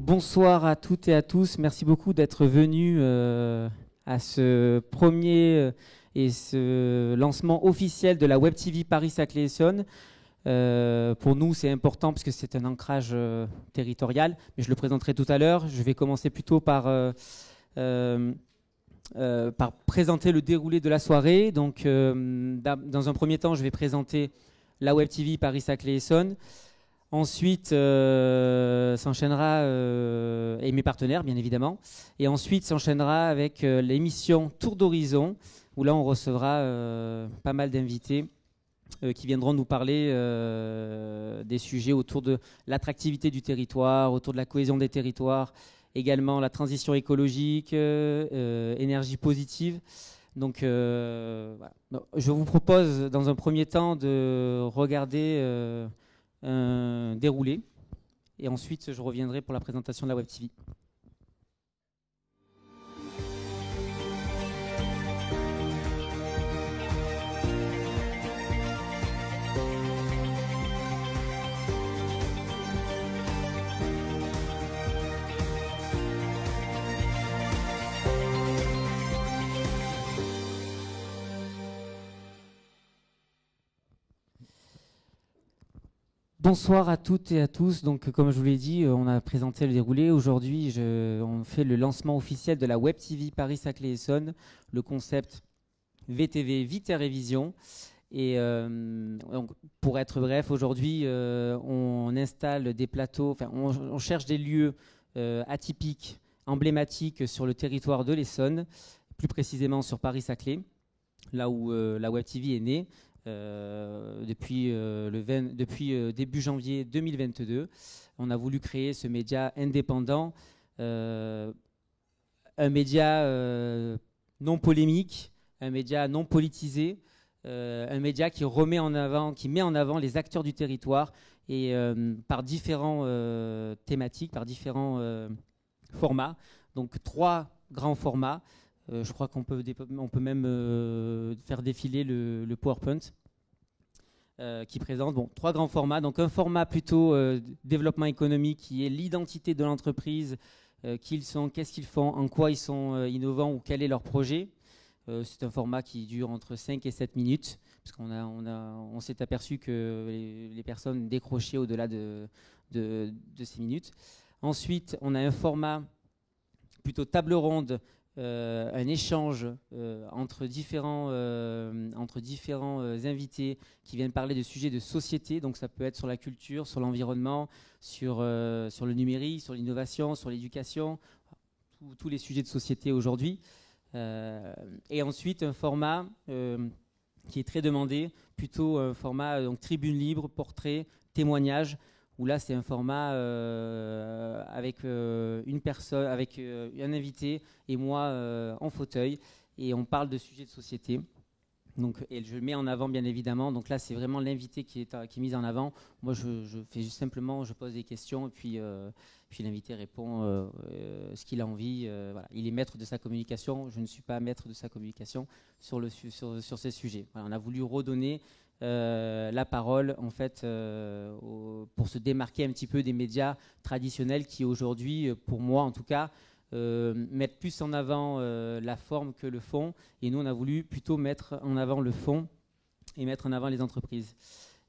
Bonsoir à toutes et à tous. Merci beaucoup d'être venus à ce premier et ce lancement officiel de la Web TV Paris-Saclay-Essonne. Pour nous, c'est important parce que c'est un ancrage territorial, mais je le présenterai tout à l'heure. Je vais commencer plutôt par présenter le déroulé de la soirée. Donc, dans un premier temps, je vais présenter la Web TV Paris-Saclay-Essonne. Ensuite, s'enchaînera, et mes partenaires, bien évidemment. Et ensuite, s'enchaînera avec l'émission Tour d'Horizon, où là, on recevra pas mal d'invités qui viendront nous parler des sujets autour de l'attractivité du territoire, autour de la cohésion des territoires, également la transition écologique, énergie positive. Donc, voilà. Je vous propose, dans un premier temps, de regarder un déroulé, et ensuite je reviendrai pour la présentation de la Web TV. Bonsoir à toutes et à tous. Donc, comme je vous l'ai dit, on a présenté le déroulé. Aujourd'hui, on fait le lancement officiel de la Web TV Paris-Saclay-Essonne, le concept VTV Vite et Révision. Et donc, pour être bref, aujourd'hui, on installe des plateaux, enfin, on cherche des lieux atypiques, emblématiques sur le territoire de l'Essonne, plus précisément sur Paris-Saclay, là où la Web TV est née. Depuis début janvier 2022, on a voulu créer ce média indépendant, un média non polémique, un média non politisé, un média qui met en avant les acteurs du territoire et par différents thématiques, par différents formats. Donc 3 grands formats. Je crois qu'on peut même faire défiler le PowerPoint qui présente 3 grands formats. Donc un format plutôt développement économique qui est l'identité de l'entreprise, qui ils sont, qu'est-ce qu'ils font, en quoi ils sont innovants ou quel est leur projet. C'est un format qui dure entre 5 et 7 minutes parce on s'est aperçu que les personnes décrochaient au-delà de ces minutes. Ensuite, on a un format plutôt table ronde, un échange entre différents invités qui viennent parler de sujets de société. Donc ça peut être sur la culture, sur l'environnement, sur le numérique, sur l'innovation, sur l'éducation, tous les sujets de société aujourd'hui. Et ensuite un format qui est très demandé, plutôt un format donc tribune libre, portrait, témoignage, où là c'est un format avec une personne, avec un invité et moi en fauteuil, et on parle de sujets de société. Donc, et je le mets en avant bien évidemment. Donc là c'est vraiment l'invité qui est mis en avant. Moi je fais juste simplement, je pose des questions et puis l'invité répond ce qu'il a envie. Voilà. Il est maître de sa communication. Je ne suis pas maître de sa communication sur ces sujets. Voilà, on a voulu redonner la parole en fait pour se démarquer un petit peu des médias traditionnels qui aujourd'hui, pour moi en tout cas, mettent plus en avant la forme que le fond, et nous on a voulu plutôt mettre en avant le fond et mettre en avant les entreprises.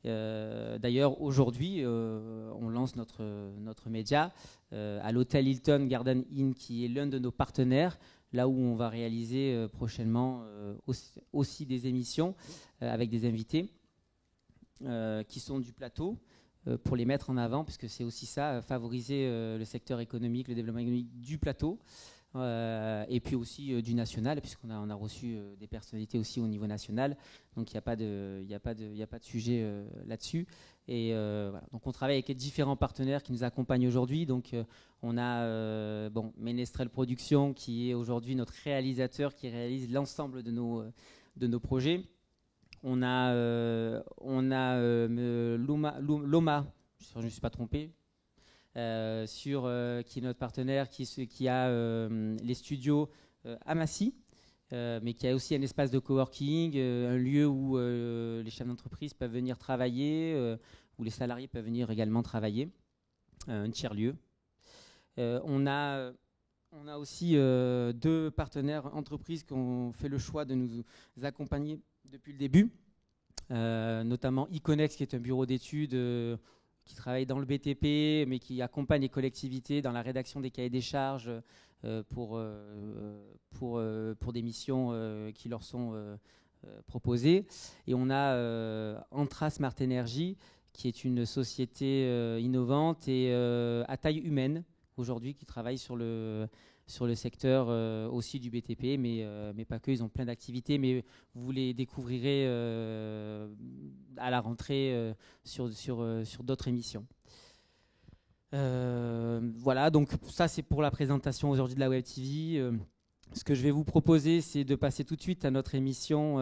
D'ailleurs aujourd'hui on lance notre média à l'hôtel Hilton Garden Inn, qui est l'un de nos partenaires, là où on va réaliser prochainement aussi des émissions avec des invités qui sont du plateau, pour les mettre en avant, parce que c'est aussi ça, favoriser le secteur économique, le développement économique du plateau, et puis aussi du national, puisqu'on a reçu des personnalités aussi au niveau national, donc il n'y a pas de sujet là-dessus. Et voilà. Donc on travaille avec différents partenaires qui nous accompagnent aujourd'hui. Donc on a Ménestrel Productions, qui est aujourd'hui notre réalisateur, qui réalise l'ensemble de nos projets. On a Loma, je ne me suis pas trompé, qui est notre partenaire, qui a les studios à Massy, mais qui a aussi un espace de coworking, un lieu où les chefs d'entreprise peuvent venir travailler, où les salariés peuvent venir également travailler, un tiers-lieu. On a aussi deux partenaires entreprises qui ont fait le choix de nous accompagner depuis le début, notamment Iconex, qui est un bureau d'études qui travaille dans le BTP, mais qui accompagne les collectivités dans la rédaction des cahiers des charges pour des missions qui leur sont proposées. Et on a Antra Smart Energy, qui est une société innovante et à taille humaine aujourd'hui, qui travaille sur le secteur aussi du BTP, mais pas que, ils ont plein d'activités, mais vous les découvrirez à la rentrée sur d'autres émissions. Voilà, donc ça c'est pour la présentation aujourd'hui de la Web TV. Ce que je vais vous proposer, c'est de passer tout de suite à notre émission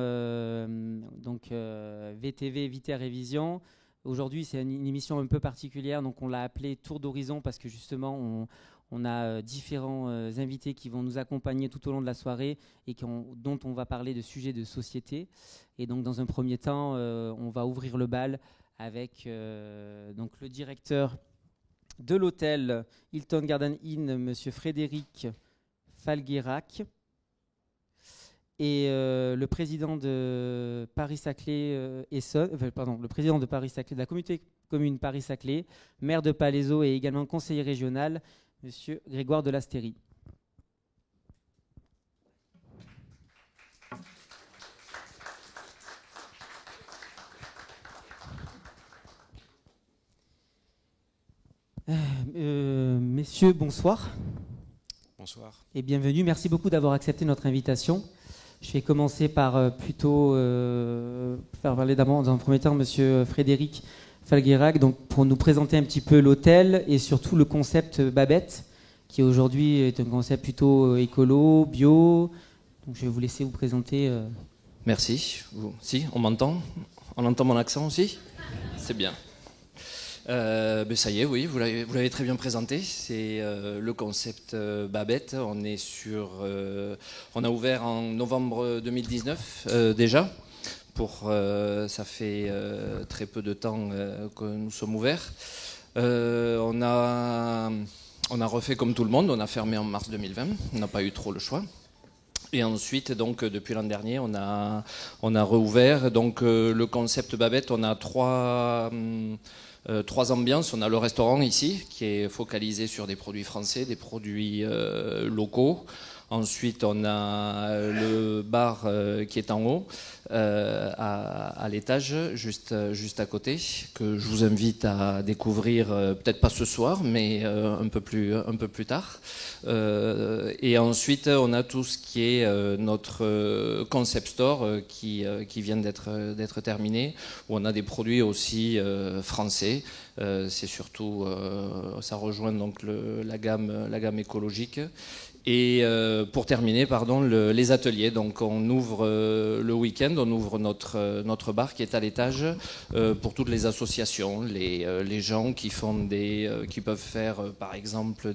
VTV Viter Révision. Aujourd'hui, c'est une émission un peu particulière, donc on l'a appelée Tour d'horizon parce que justement, on a différents invités qui vont nous accompagner tout au long de la soirée et dont on va parler de sujets de société. Et donc, dans un premier temps, on va ouvrir le bal avec donc le directeur de l'hôtel Hilton Garden Inn, Monsieur Frédéric Falguerac, et le président de Paris-Saclay le président de Paris-Saclay, de la communauté commune Paris-Saclay, maire de Palaiseau et également conseiller régional, Monsieur Grégoire de Lastérie. Messieurs, bonsoir. Bonsoir. Et bienvenue. Merci beaucoup d'avoir accepté notre invitation. Je vais commencer par plutôt faire parler d'abord dans un premier temps Monsieur Frédéric Falguerac, donc pour nous présenter un petit peu l'hôtel et surtout le concept Babette, qui aujourd'hui est un concept plutôt écolo, bio. Donc je vais vous laisser vous présenter. Merci. Si, on m'entend? On entend mon accent aussi? C'est bien. Ça y est, oui, vous l'avez très bien présenté. C'est le concept Babette. On a ouvert en novembre 2019 déjà. Ça fait très peu de temps que nous sommes ouverts. On a refait comme tout le monde. On a fermé en mars 2020. On n'a pas eu trop le choix. Et ensuite, donc, depuis l'an dernier, on a rouvert. Donc, le concept Babette, on a trois ambiances. On a le restaurant ici, qui est focalisé sur des produits français, des produits locaux. Ensuite, on a le bar qui est en haut, à l'étage, juste à côté, que je vous invite à découvrir, peut-être pas ce soir, mais un peu plus tard. Et ensuite, on a tout ce qui est notre concept store qui vient d'être terminé, où on a des produits aussi français. C'est surtout, ça rejoint donc la gamme écologique. Et pour terminer, les ateliers. Donc on ouvre le week-end, on ouvre notre bar qui est à l'étage pour toutes les associations, les gens qui peuvent faire par exemple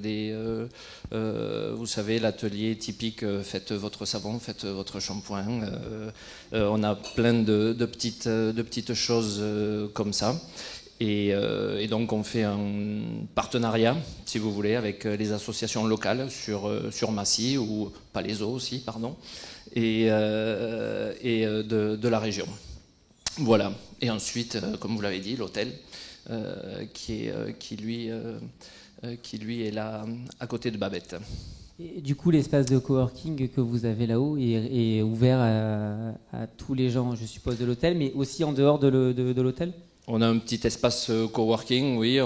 vous savez, l'atelier typique faites votre savon, faites votre shampoing. On a plein de petites choses comme ça. Et donc on fait un partenariat, si vous voulez, avec les associations locales sur Massy ou Palaiseau aussi, pardon, et de la région. Voilà. Et ensuite, comme vous l'avez dit, l'hôtel qui lui est là à côté de Babette. Et du coup, l'espace de coworking que vous avez là-haut est ouvert à tous les gens, je suppose, de l'hôtel, mais aussi en dehors de l'hôtel ? On a un petit espace coworking, oui.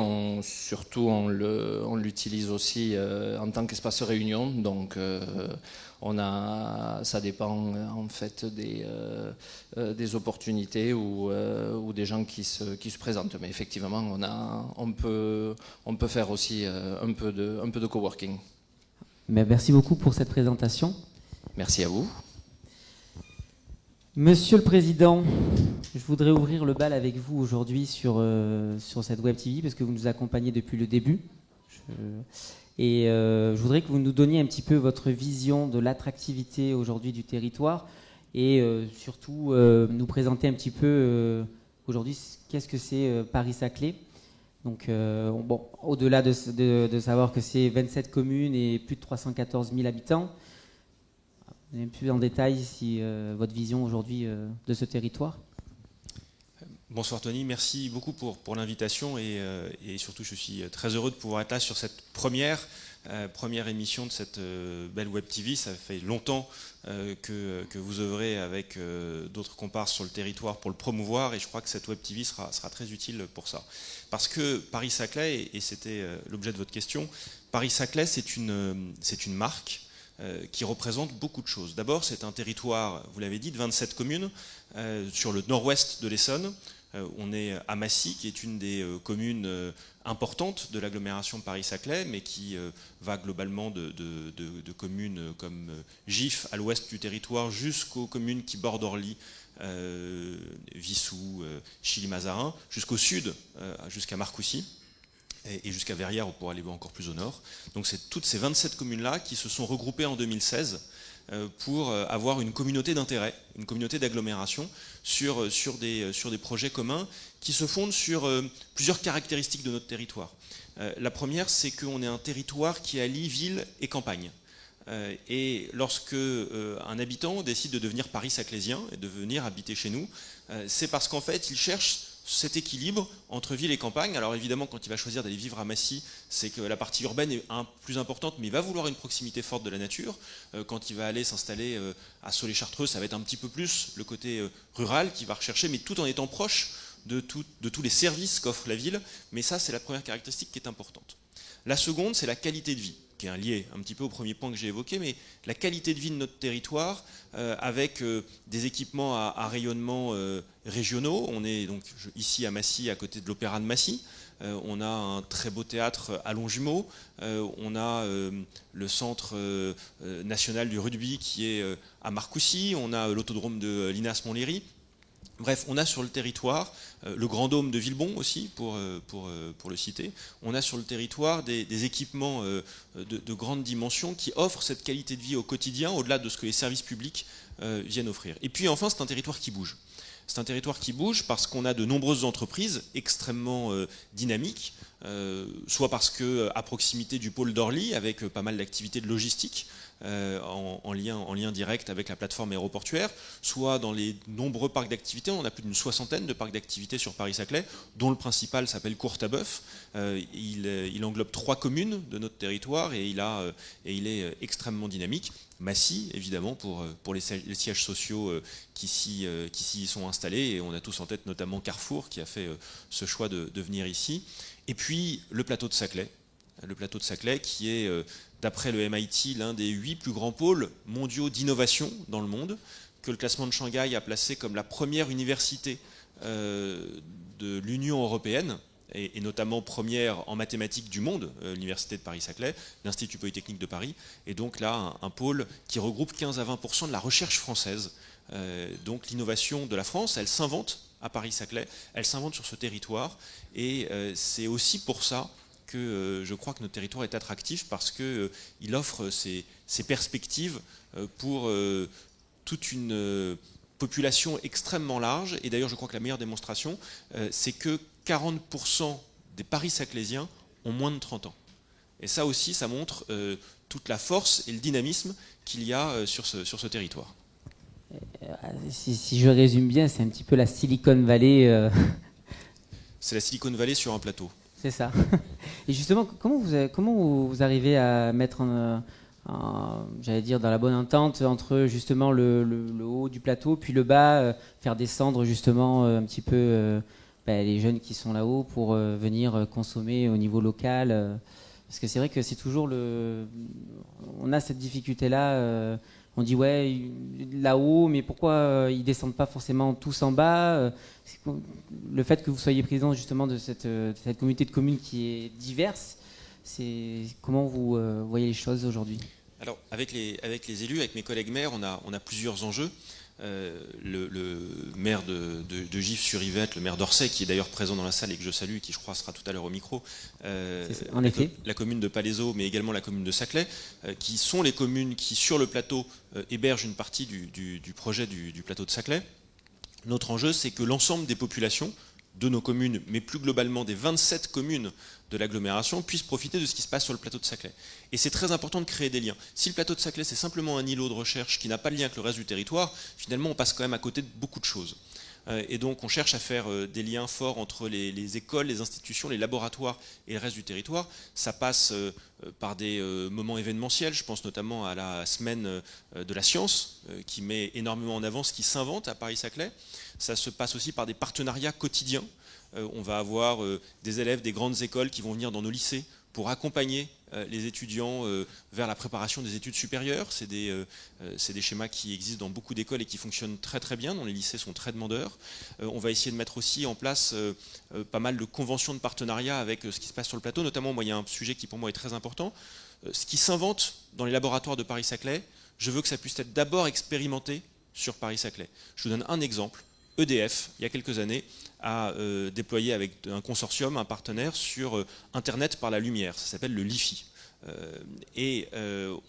Surtout, on l'utilise aussi en tant qu'espace réunion. Donc, ça dépend en fait des opportunités ou des gens qui se présentent. Mais effectivement, on peut faire aussi un peu de coworking. Mais merci beaucoup pour cette présentation. Merci à vous. Monsieur le Président, je voudrais ouvrir le bal avec vous aujourd'hui sur cette Web TV parce que vous nous accompagnez depuis le début. Je voudrais que vous nous donniez un petit peu votre vision de l'attractivité aujourd'hui du territoire et surtout nous présenter un petit peu aujourd'hui qu'est-ce que c'est Paris-Saclay. Donc, bon, au-delà de savoir que c'est 27 communes et plus de 314 000 habitants, vous allez plus en détail si votre vision aujourd'hui de ce territoire. Bonsoir Tony, merci beaucoup pour l'invitation et surtout je suis très heureux de pouvoir être là sur cette première émission de cette belle Web TV. Ça fait longtemps que vous œuvrez avec d'autres comparses sur le territoire pour le promouvoir et je crois que cette Web TV sera très utile pour ça. Parce que Paris-Saclay, et c'était l'objet de votre question, Paris-Saclay c'est une marque qui représente beaucoup de choses. D'abord c'est un territoire, vous l'avez dit, de 27 communes sur le nord-ouest de l'Essonne. On est à Massy, qui est une des communes importantes de l'agglomération Paris-Saclay, mais qui va globalement de communes comme Gif, à l'ouest du territoire, jusqu'aux communes qui bordent Orly, Vissou, Chilly-Mazarin, jusqu'au sud, jusqu'à Marcoussis, et jusqu'à Verrières pour aller encore plus au nord. Donc c'est toutes ces 27 communes-là qui se sont regroupées en 2016 pour avoir une communauté d'intérêt, une communauté d'agglomération sur des projets communs qui se fondent sur plusieurs caractéristiques de notre territoire. La première, c'est qu'on est un territoire qui allie ville et campagne. Et lorsque un habitant décide de devenir paris-saclésien et de venir habiter chez nous, c'est parce qu'en fait, il cherche cet équilibre entre ville et campagne. Alors évidemment, quand il va choisir d'aller vivre à Massy, c'est que la partie urbaine est plus importante, mais il va vouloir une proximité forte de la nature. Quand il va aller s'installer à Soleil-Chartreux, ça va être un petit peu plus le côté rural qu'il va rechercher, mais tout en étant proche de tous les services qu'offre la ville. Mais ça, c'est la première caractéristique qui est importante. La seconde, c'est la qualité de vie, qui est lié un petit peu au premier point que j'ai évoqué, mais la qualité de vie de notre territoire, avec des équipements à rayonnement régionaux. On est donc ici à Massy, à côté de l'Opéra de Massy. On a un très beau théâtre à Longjumeau. On a le centre national du rugby qui est à Marcoussis. On a l'autodrome de Linas-Montlhéry. Bref, on a sur le territoire, le Grand Dôme de Villebon aussi, pour le citer, on a sur le territoire des équipements de grande dimension qui offrent cette qualité de vie au quotidien, au-delà de ce que les services publics viennent offrir. Et puis enfin, c'est un territoire qui bouge. C'est un territoire qui bouge parce qu'on a de nombreuses entreprises extrêmement dynamiques, soit parce qu'à proximité du pôle d'Orly, avec pas mal d'activités de logistique, en lien direct avec la plateforme aéroportuaire, soit dans les nombreux parcs d'activités. On a plus d'une 60aine de parcs d'activités sur Paris-Saclay, dont le principal s'appelle Courtabœuf. Il englobe 3 communes de notre territoire et il est extrêmement dynamique. Massy, évidemment, pour les sièges sociaux qui s'y sont installés, et on a tous en tête notamment Carrefour qui a fait ce choix de venir ici. Et puis le plateau de Saclay. Le plateau de Saclay qui est, d'après le MIT, l'un des 8 plus grands pôles mondiaux d'innovation dans le monde, que le classement de Shanghai a placé comme la première université de l'Union européenne, et notamment première en mathématiques du monde, l'université de Paris-Saclay, l'Institut Polytechnique de Paris, et donc là un pôle qui regroupe 15 à 20% de la recherche française. Donc l'innovation de la France, elle s'invente à Paris-Saclay, elle s'invente sur ce territoire, et c'est aussi pour ça que je crois que notre territoire est attractif, parce qu'il offre ces perspectives pour toute une population extrêmement large. Et d'ailleurs, je crois que la meilleure démonstration, c'est que 40% des Paris-Saclésiens ont moins de 30 ans. Et ça aussi, ça montre toute la force et le dynamisme qu'il y a sur ce territoire. Si je résume bien, c'est un petit peu la Silicon Valley. C'est la Silicon Valley sur un plateau. C'est ça. Et justement, comment vous arrivez à mettre j'allais dire, dans la bonne entente entre justement le haut du plateau, puis le bas, faire descendre justement un petit peu les jeunes qui sont là-haut pour venir consommer au niveau local, parce que c'est vrai que c'est toujours on a cette difficulté-là. On dit ouais, là-haut, mais pourquoi ils descendent pas forcément tous en bas? Le fait que vous soyez président justement de cette communauté de communes qui est diverse, comment vous voyez les choses aujourd'hui? Alors avec les élus, avec mes collègues maires, on a plusieurs enjeux. Le maire de Gif-sur-Yvette, le maire d'Orsay, qui est d'ailleurs présent dans la salle et que je salue, qui je crois sera tout à l'heure au micro, en effet. La commune de Palaiseau, mais également la commune de Saclay, qui sont les communes qui, sur le plateau, hébergent une partie du projet du plateau de Saclay. Notre enjeu, c'est que l'ensemble des populations, de nos communes, mais plus globalement des 27 communes de l'agglomération, puissent profiter de ce qui se passe sur le plateau de Saclay. Et c'est très important de créer des liens. Si le plateau de Saclay, c'est simplement un îlot de recherche qui n'a pas de lien avec le reste du territoire, finalement, on passe quand même à côté de beaucoup de choses. Et donc, on cherche à faire des liens forts entre les écoles, les institutions, les laboratoires et le reste du territoire. Ça passe par des moments événementiels. Je pense notamment à la semaine de la science, qui met énormément en avant ce qui s'invente à Paris-Saclay. Ça se passe aussi par des partenariats quotidiens. On va avoir des élèves des grandes écoles qui vont venir dans nos lycées pour accompagner les étudiants vers la préparation des études supérieures. C'est des schémas qui existent dans beaucoup d'écoles et qui fonctionnent très très bien, dont les lycées sont très demandeurs. On va essayer de mettre aussi en place pas mal de conventions de partenariat avec ce qui se passe sur le plateau. Notamment, moi, il y a un sujet qui pour moi est très important. Ce qui s'invente dans les laboratoires de Paris-Saclay, je veux que ça puisse être d'abord expérimenté sur Paris-Saclay. Je vous donne un exemple. EDF, il y a quelques années, a déployé avec un consortium, un partenaire, sur Internet par la lumière. Ça s'appelle le LiFi.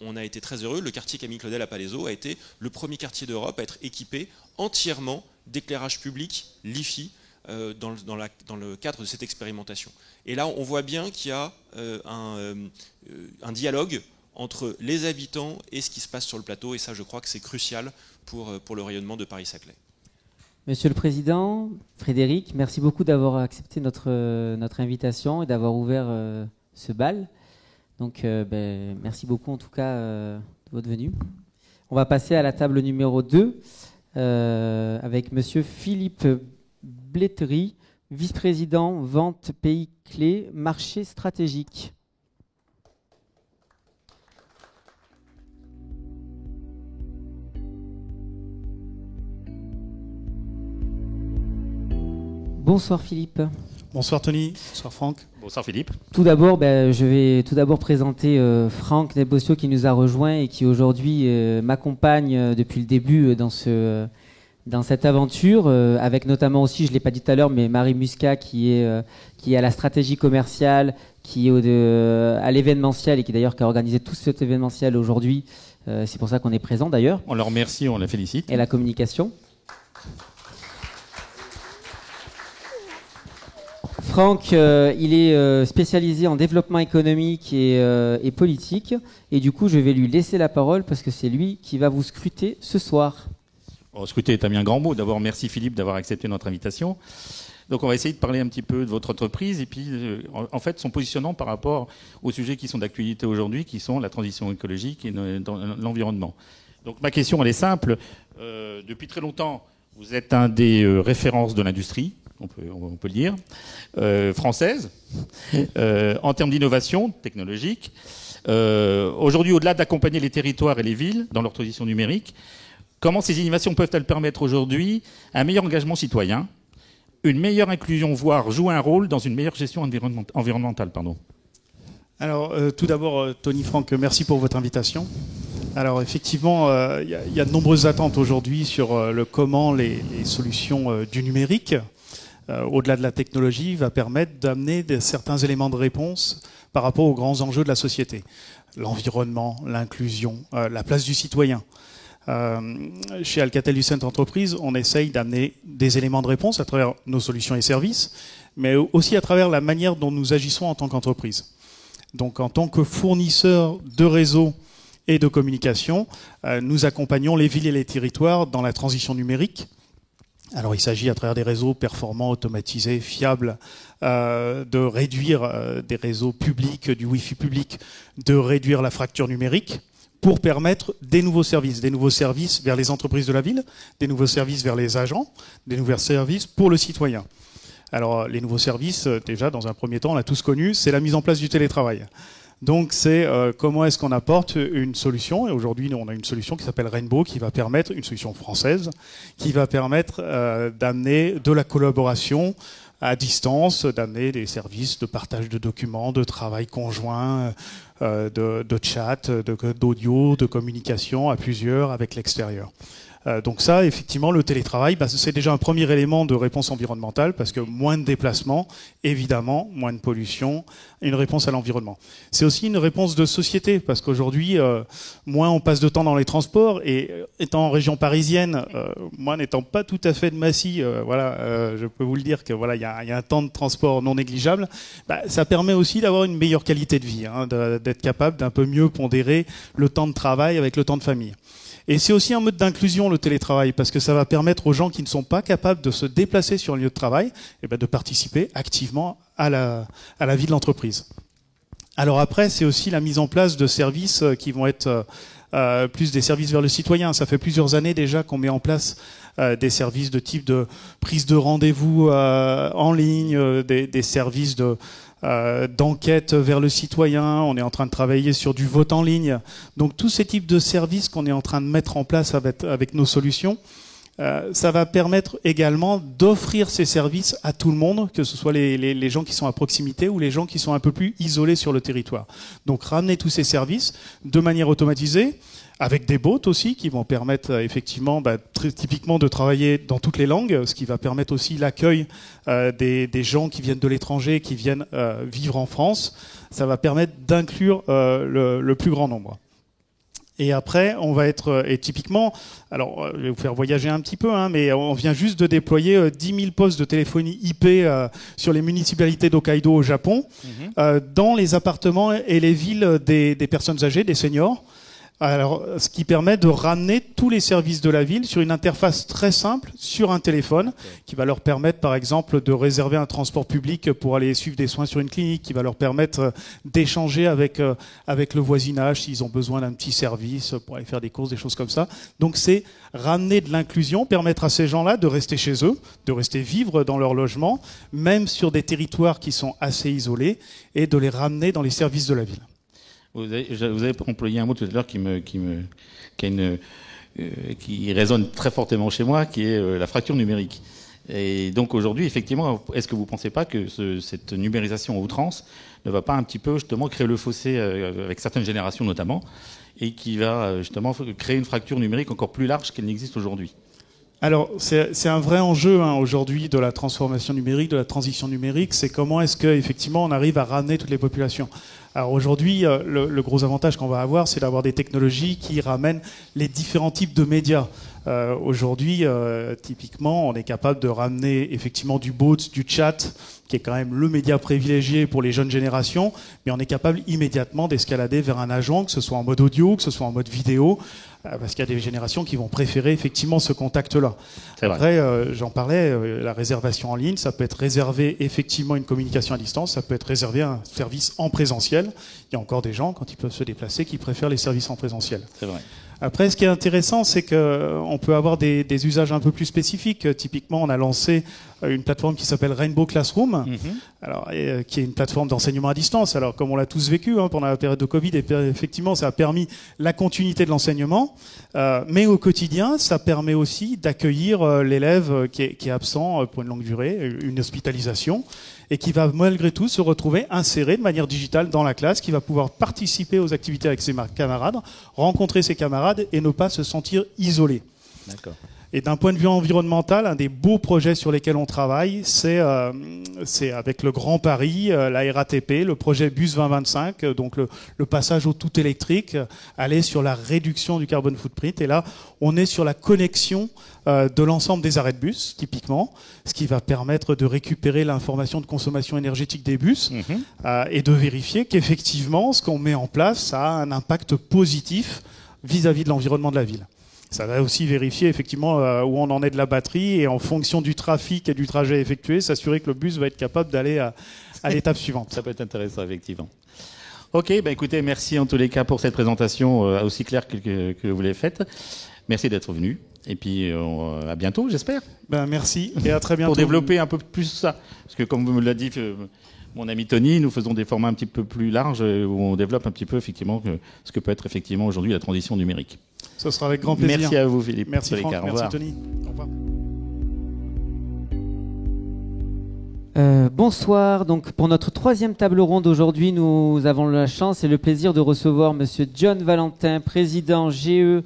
On a été très heureux. Le quartier Camille Claudel à Palaiseau a été le premier quartier d'Europe à être équipé entièrement d'éclairage public LiFi dans le cadre de cette expérimentation. Et là, on voit bien qu'il y a un dialogue entre les habitants et ce qui se passe sur le plateau. Et ça, je crois que c'est crucial pour le rayonnement de Paris-Saclay. Monsieur le Président, Frédéric, merci beaucoup d'avoir accepté notre invitation et d'avoir ouvert ce bal. Donc, merci beaucoup en tout cas de votre venue. On va passer à la table numéro 2 avec Monsieur Philippe Blétery, vice-président vente pays clés, marché stratégique. Bonsoir Philippe. Bonsoir Tony, bonsoir Franck. Bonsoir Philippe. Tout d'abord, je vais présenter Franck Nebosio qui nous a rejoint et qui aujourd'hui m'accompagne depuis le début dans cette aventure, avec notamment aussi, je ne l'ai pas dit tout à l'heure, mais Marie Muscat qui est à la stratégie commerciale, qui est à l'événementiel et qui d'ailleurs a organisé tout cet événementiel aujourd'hui. C'est pour ça qu'on est présent d'ailleurs. On le remercie, on la félicite. Et la communication. Franck, il est spécialisé en développement économique et politique. Et du coup, je vais lui laisser la parole parce que c'est lui qui va vous scruter ce soir. Bon, scruter est un bien grand mot. D'abord, merci Philippe d'avoir accepté notre invitation. Donc, on va essayer de parler un petit peu de votre entreprise et puis, en fait, son positionnement par rapport aux sujets qui sont d'actualité aujourd'hui, qui sont la transition écologique et l'environnement. Donc, ma question, elle est simple. Depuis très longtemps, vous êtes un des références de l'industrie. On peut le dire, française, en termes d'innovation technologique. Aujourd'hui, au-delà d'accompagner les territoires et les villes dans leur transition numérique, comment ces innovations peuvent-elles permettre aujourd'hui un meilleur engagement citoyen, une meilleure inclusion, voire jouer un rôle dans une meilleure gestion environnementale, Alors, tout d'abord, Tony, Franck, merci pour votre invitation. Alors, effectivement, il y a de nombreuses attentes aujourd'hui sur le comment les solutions du numérique, au-delà de la technologie, va permettre d'amener certains éléments de réponse par rapport aux grands enjeux de la société. L'environnement, l'inclusion, la place du citoyen. Chez Alcatel-Lucent Entreprises, on essaye d'amener des éléments de réponse à travers nos solutions et services, mais aussi à travers la manière dont nous agissons en tant qu'entreprise. Donc, en tant que fournisseur de réseaux et de communication, nous accompagnons les villes et les territoires dans la transition numérique. Alors, il s'agit à travers des réseaux performants, automatisés, fiables, de réduire des réseaux publics, du Wi-Fi public, de réduire la fracture numérique pour permettre des nouveaux services vers les entreprises de la ville, des nouveaux services vers les agents, des nouveaux services pour le citoyen. Alors, les nouveaux services, déjà, dans un premier temps, on l'a tous connu, c'est la mise en place du télétravail. Donc, c'est comment est-ce qu'on apporte une solution. Et aujourd'hui, on a une solution qui s'appelle Rainbow, qui va permettre, une solution française, qui va permettre d'amener de la collaboration à distance, d'amener des services de partage de documents, de travail conjoint, de chat, d'audio, de communication à plusieurs avec l'extérieur. Donc ça, effectivement, le télétravail, c'est déjà un premier élément de réponse environnementale, parce que moins de déplacements, évidemment, moins de pollution, une réponse à l'environnement. C'est aussi une réponse de société, parce qu'aujourd'hui, moins on passe de temps dans les transports, et étant en région parisienne, moi n'étant pas tout à fait de Massy, je peux vous le dire que voilà, il y a un temps de transport non négligeable. Ça permet aussi d'avoir une meilleure qualité de vie, d'être capable d'un peu mieux pondérer le temps de travail avec le temps de famille. Et c'est aussi un mode d'inclusion, le télétravail, parce que ça va permettre aux gens qui ne sont pas capables de se déplacer sur un lieu de travail, de participer activement à la vie de l'entreprise. Alors après, c'est aussi la mise en place de services qui vont être plus des services vers le citoyen. Ça fait plusieurs années déjà qu'on met en place des services de type de prise de rendez-vous en ligne, des services d'enquête vers le citoyen. On est en train de travailler sur du vote en ligne. Donc tous ces types de services qu'on est en train de mettre en place avec nos solutions, ça va permettre également d'offrir ces services à tout le monde, que ce soit les gens qui sont à proximité ou les gens qui sont un peu plus isolés sur le territoire. Donc ramener tous ces services de manière automatisée, avec des bots aussi qui vont permettre effectivement très typiquement de travailler dans toutes les langues, ce qui va permettre aussi l'accueil des gens qui viennent de l'étranger, qui viennent vivre en France. Ça va permettre d'inclure le plus grand nombre. Et après, on va être, et typiquement, alors je vais vous faire voyager un petit peu, mais on vient juste de déployer 10 000 postes de téléphonie IP sur les municipalités d'Hokkaido au Japon, dans les appartements et les villes des personnes âgées, des seniors. Alors, ce qui permet de ramener tous les services de la ville sur une interface très simple sur un téléphone, qui va leur permettre, par exemple, de réserver un transport public pour aller suivre des soins sur une clinique, qui va leur permettre d'échanger avec le voisinage s'ils ont besoin d'un petit service pour aller faire des courses, des choses comme ça. Donc, c'est ramener de l'inclusion, permettre à ces gens-là de rester chez eux, de rester vivre dans leur logement, même sur des territoires qui sont assez isolés, et de les ramener dans les services de la ville. Vous avez employé un mot tout à l'heure qui résonne très fortement chez moi, qui est la fracture numérique. Et donc aujourd'hui, effectivement, est-ce que vous ne pensez pas que cette numérisation à outrance ne va pas un petit peu justement créer le fossé avec certaines générations notamment, et qui va justement créer une fracture numérique encore plus large qu'elle n'existe aujourd'hui ? Alors, c'est un vrai enjeu aujourd'hui de la transformation numérique, de la transition numérique. C'est comment est-ce qu'effectivement on arrive à ramener toutes les populations. Alors aujourd'hui, le gros avantage qu'on va avoir, c'est d'avoir des technologies qui ramènent les différents types de médias. Aujourd'hui, typiquement, on est capable de ramener effectivement du bot, du chat, qui est quand même le média privilégié pour les jeunes générations, mais on est capable immédiatement d'escalader vers un agent, que ce soit en mode audio, que ce soit en mode vidéo, parce qu'il y a des générations qui vont préférer effectivement ce contact-là. Après, j'en parlais, la réservation en ligne, ça peut être réservé effectivement une communication à distance, ça peut être réservé un service en présentiel. Il y a encore des gens, quand ils peuvent se déplacer, qui préfèrent les services en présentiel. C'est vrai. Après, ce qui est intéressant, c'est qu'on peut avoir des usages un peu plus spécifiques. Typiquement, on a lancé une plateforme qui s'appelle Rainbow Classroom, alors, qui est une plateforme d'enseignement à distance. Alors, comme on l'a tous vécu pendant la période de Covid, et effectivement, ça a permis la continuité de l'enseignement. Mais au quotidien, ça permet aussi d'accueillir l'élève qui est absent pour une longue durée, une hospitalisation, et qui va malgré tout se retrouver inséré de manière digitale dans la classe, qui va pouvoir participer aux activités avec ses camarades, rencontrer ses camarades et ne pas se sentir isolé. D'accord. Et d'un point de vue environnemental, un des beaux projets sur lesquels on travaille, c'est avec le Grand Paris, la RATP, le projet Bus 2025, donc le passage au tout électrique, aller sur la réduction du carbone footprint. Et là, on est sur la connexion de l'ensemble des arrêts de bus, typiquement, ce qui va permettre de récupérer l'information de consommation énergétique des bus et de vérifier qu'effectivement, ce qu'on met en place, ça a un impact positif vis-à-vis de l'environnement de la ville. Ça va aussi vérifier effectivement où on en est de la batterie et en fonction du trafic et du trajet effectué, s'assurer que le bus va être capable d'aller à l'étape suivante. Ça peut être intéressant, effectivement. Ok, écoutez, merci en tous les cas pour cette présentation aussi claire que vous l'avez faite. Merci d'être venu. Et puis à bientôt, j'espère. Merci et à très bientôt. Pour développer un peu plus ça. Parce que comme vous me l'avez dit, mon ami Tony, nous faisons des formats un petit peu plus larges où on développe un petit peu effectivement ce que peut être effectivement aujourd'hui la transition numérique. Ce sera avec grand plaisir. Merci à vous, Philippe. Merci Franck, merci Tony. Au revoir. Bonsoir. Donc, pour notre troisième table ronde aujourd'hui, nous avons la chance et le plaisir de recevoir Monsieur John Valentin, président GE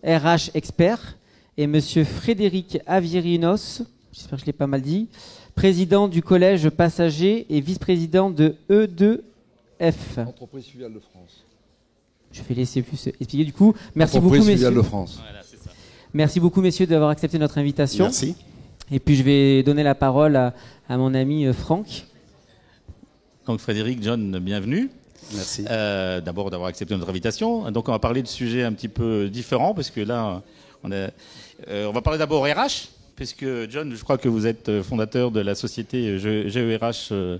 RH Expert, et monsieur Frédéric Avirinos, j'espère que je l'ai pas mal dit, président du collège passager et vice-président de E2F. Entreprise filiale de France. Je vais laisser plus expliquer du coup. Merci Entreprise beaucoup, filiale messieurs. de France. Voilà, c'est ça. Merci beaucoup, messieurs, d'avoir accepté notre invitation. Merci. Et puis, je vais donner la parole à mon ami Franck. Donc Frédéric, John, bienvenue. Merci. D'abord d'avoir accepté notre invitation. Donc on va parler de sujets un petit peu différents parce que là, on va parler d'abord RH, puisque John, je crois que vous êtes fondateur de la société GERH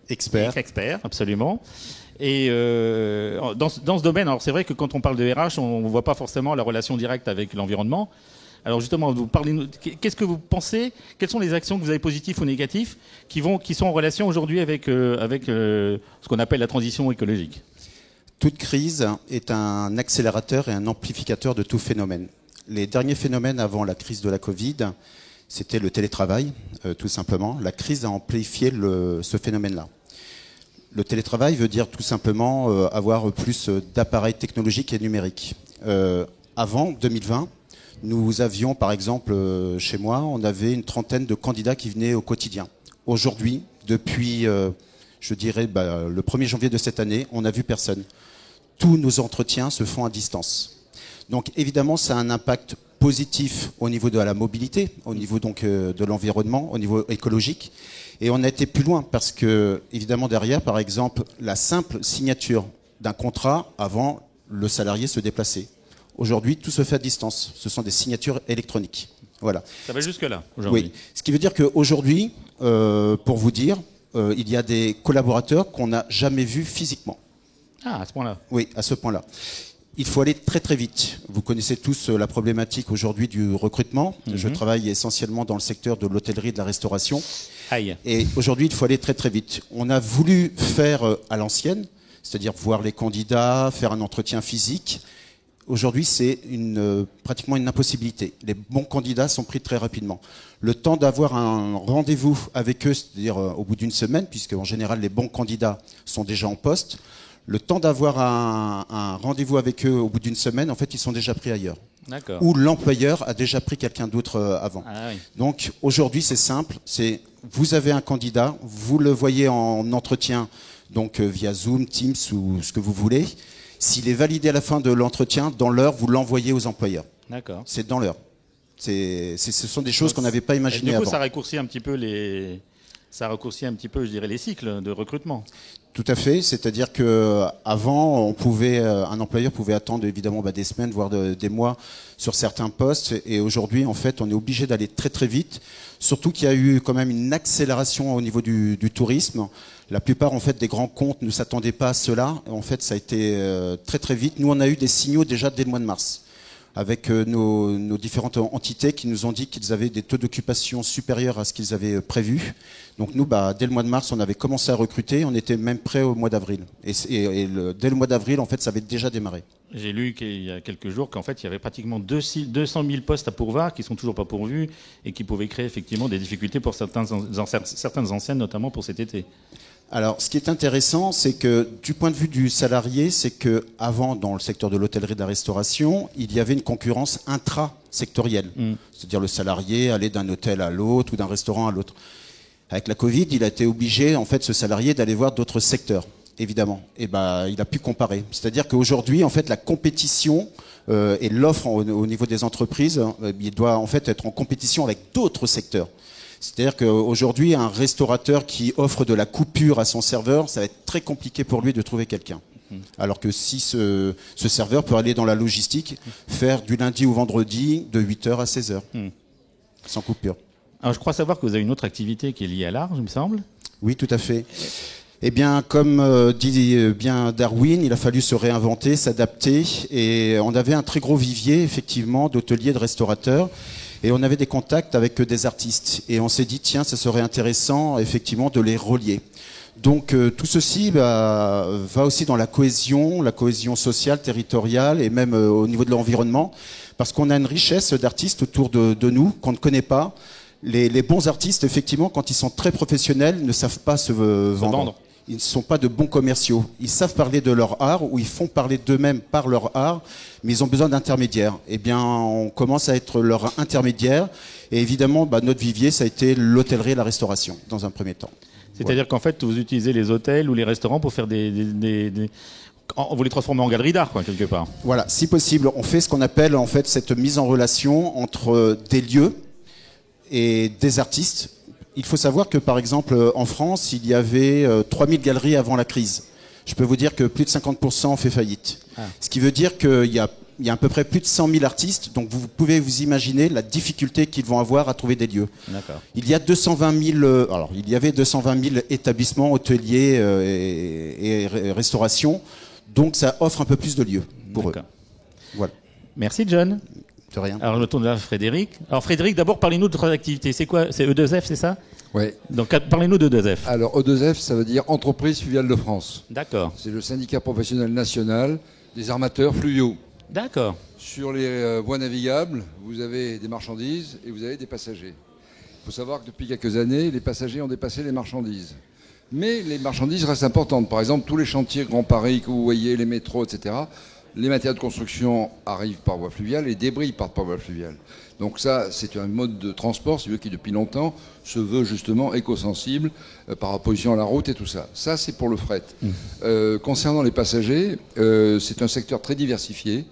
Expert, absolument. Et dans ce domaine, alors c'est vrai que quand on parle de RH, on ne voit pas forcément la relation directe avec l'environnement. Alors justement, qu'est-ce que vous pensez? Quelles sont les actions que vous avez positives ou négatives qui sont en relation aujourd'hui avec ce qu'on appelle la transition écologique? Toute crise est un accélérateur et un amplificateur de tout phénomène. Les derniers phénomènes avant la crise de la Covid, c'était le télétravail, tout simplement. La crise a amplifié ce phénomène-là. Le télétravail veut dire tout simplement avoir plus d'appareils technologiques et numériques. Avant 2020, nous avions, par exemple, chez moi, on avait une trentaine de candidats qui venaient au quotidien. Aujourd'hui, depuis, je dirais, le 1er janvier de cette année, on n'a vu personne. Tous nos entretiens se font à distance. Donc, évidemment, ça a un impact positif au niveau de la mobilité, au niveau donc de l'environnement, au niveau écologique. Et on a été plus loin parce que, évidemment, derrière, par exemple, la simple signature d'un contrat, avant, le salarié se déplaçait. Aujourd'hui, tout se fait à distance. Ce sont des signatures électroniques. Voilà. Ça va jusque-là, aujourd'hui. Oui. Ce qui veut dire qu'aujourd'hui, pour vous dire, il y a des collaborateurs qu'on n'a jamais vus physiquement. Ah, à ce point-là. Oui, à ce point-là. Il faut aller très très vite. Vous connaissez tous la problématique aujourd'hui du recrutement. Je travaille essentiellement dans le secteur de l'hôtellerie et de la restauration. Aïe. Et aujourd'hui, il faut aller très très vite. On a voulu faire à l'ancienne, c'est-à-dire voir les candidats, faire un entretien physique. Aujourd'hui, c'est pratiquement une impossibilité. Les bons candidats sont pris très rapidement. Le temps d'avoir un rendez-vous avec eux, c'est-à-dire au bout d'une semaine, puisque en général, les bons candidats sont déjà en poste, le temps d'avoir un rendez-vous avec eux au bout d'une semaine, en fait, ils sont déjà pris ailleurs. D'accord. Ou l'employeur a déjà pris quelqu'un d'autre avant. Ah, oui. Donc aujourd'hui, c'est simple. Vous avez un candidat, vous le voyez en entretien, donc via Zoom, Teams ou ce que vous voulez. S'il est validé à la fin de l'entretien, dans l'heure, vous l'envoyez aux employeurs. D'accord. C'est dans l'heure. Ce sont des choses qu'on n'avait pas imaginées avant. Du coup, avant. ça raccourcit un petit peu je dirais, les cycles de recrutement. Tout à fait. C'est-à-dire que avant, un employeur pouvait attendre évidemment des semaines, voire des mois sur certains postes. Et aujourd'hui, en fait, on est obligé d'aller très très vite. Surtout qu'il y a eu quand même une accélération au niveau du tourisme. La plupart, en fait, des grands comptes ne s'attendaient pas à cela. En fait, ça a été très très vite. Nous, on a eu des signaux déjà dès le mois de mars, avec nos différentes entités qui nous ont dit qu'ils avaient des taux d'occupation supérieurs à ce qu'ils avaient prévu. Donc nous, dès le mois de mars, on avait commencé à recruter. On était même prêt au mois d'avril. Dès le mois d'avril, en fait, ça avait déjà démarré. J'ai lu qu'il y a quelques jours qu'en fait, il y avait pratiquement 200 000 postes à pourvoir qui sont toujours pas pourvus et qui pouvaient créer effectivement des difficultés pour certaines enseignes, notamment pour cet été. Alors, ce qui est intéressant, c'est que du point de vue du salarié, c'est que avant, dans le secteur de l'hôtellerie et de la restauration, il y avait une concurrence intra-sectorielle. C'est-à-dire le salarié allait d'un hôtel à l'autre ou d'un restaurant à l'autre. Avec la Covid, il a été obligé, en fait, ce salarié, d'aller voir d'autres secteurs, évidemment. Et il a pu comparer. C'est-à-dire qu'aujourd'hui, en fait, la compétition et l'offre au niveau des entreprises, il doit en fait être en compétition avec d'autres secteurs. C'est-à-dire qu'aujourd'hui, un restaurateur qui offre de la coupure à son serveur, ça va être très compliqué pour lui de trouver quelqu'un. Alors que si ce serveur peut aller dans la logistique, faire du lundi au vendredi de 8h à 16h, sans coupure. Alors, je crois savoir que vous avez une autre activité qui est liée à l'art, il me semble. Oui, tout à fait. Eh bien, comme dit bien Darwin, il a fallu se réinventer, s'adapter. Et on avait un très gros vivier, effectivement, d'hôteliers, de restaurateurs. Et on avait des contacts avec des artistes. Et on s'est dit, tiens, ça serait intéressant, effectivement, de les relier. Donc, tout ceci va aussi dans la cohésion sociale, territoriale et même au niveau de l'environnement. Parce qu'on a une richesse d'artistes autour de nous qu'on ne connaît pas. Les bons artistes, effectivement, quand ils sont très professionnels, ne savent pas se vendre. ils ne sont pas de bons commerciaux. Ils savent parler de leur art ou ils font parler d'eux-mêmes par leur art, mais ils ont besoin d'intermédiaires. Eh bien, on commence à être leur intermédiaire. Et évidemment, notre vivier, ça a été l'hôtellerie et la restauration, dans un premier temps. C'est-à-dire qu'en fait, vous utilisez les hôtels ou les restaurants pour faire vous les transformez en galerie d'art, quoi, quelque part. Voilà, si possible, on fait ce qu'on appelle en fait cette mise en relation entre des lieux et des artistes. Il faut savoir que par exemple en France, il y avait 3000 galeries avant la crise. Je peux vous dire que plus de 50% ont fait faillite. Ce qui veut dire qu'il y a à peu près plus de 100 000 artistes, donc vous pouvez vous imaginer la difficulté qu'ils vont avoir à trouver des lieux. D'accord. Il y a 220 000, il y avait 220 000 établissements hôteliers et restauration. Donc ça offre un peu plus de lieux pour eux. Voilà. Merci John. De rien. Alors je tourne vers Frédéric. Alors Frédéric, d'abord parlez-nous de votre activité. C'est quoi? C'est E2F, c'est ça? Oui. Donc parlez-nous de E2F. Alors E2F, ça veut dire Entreprise Fluviale de France. D'accord. C'est le syndicat professionnel national des armateurs fluviaux. D'accord. Sur les voies navigables, vous avez des marchandises et vous avez des passagers. Il faut savoir que depuis quelques années, les passagers ont dépassé les marchandises. Mais les marchandises restent importantes. Par exemple, tous les chantiers Grand Paris que vous voyez, les métros, etc., les matériaux de construction arrivent par voie fluviale, les débris partent par voie fluviale. Donc ça, c'est un mode de transport, si vous voulez, qui depuis longtemps se veut justement éco-sensible par opposition à la route et tout ça. Ça, c'est pour le fret. Concernant les passagers, c'est un secteur très diversifié,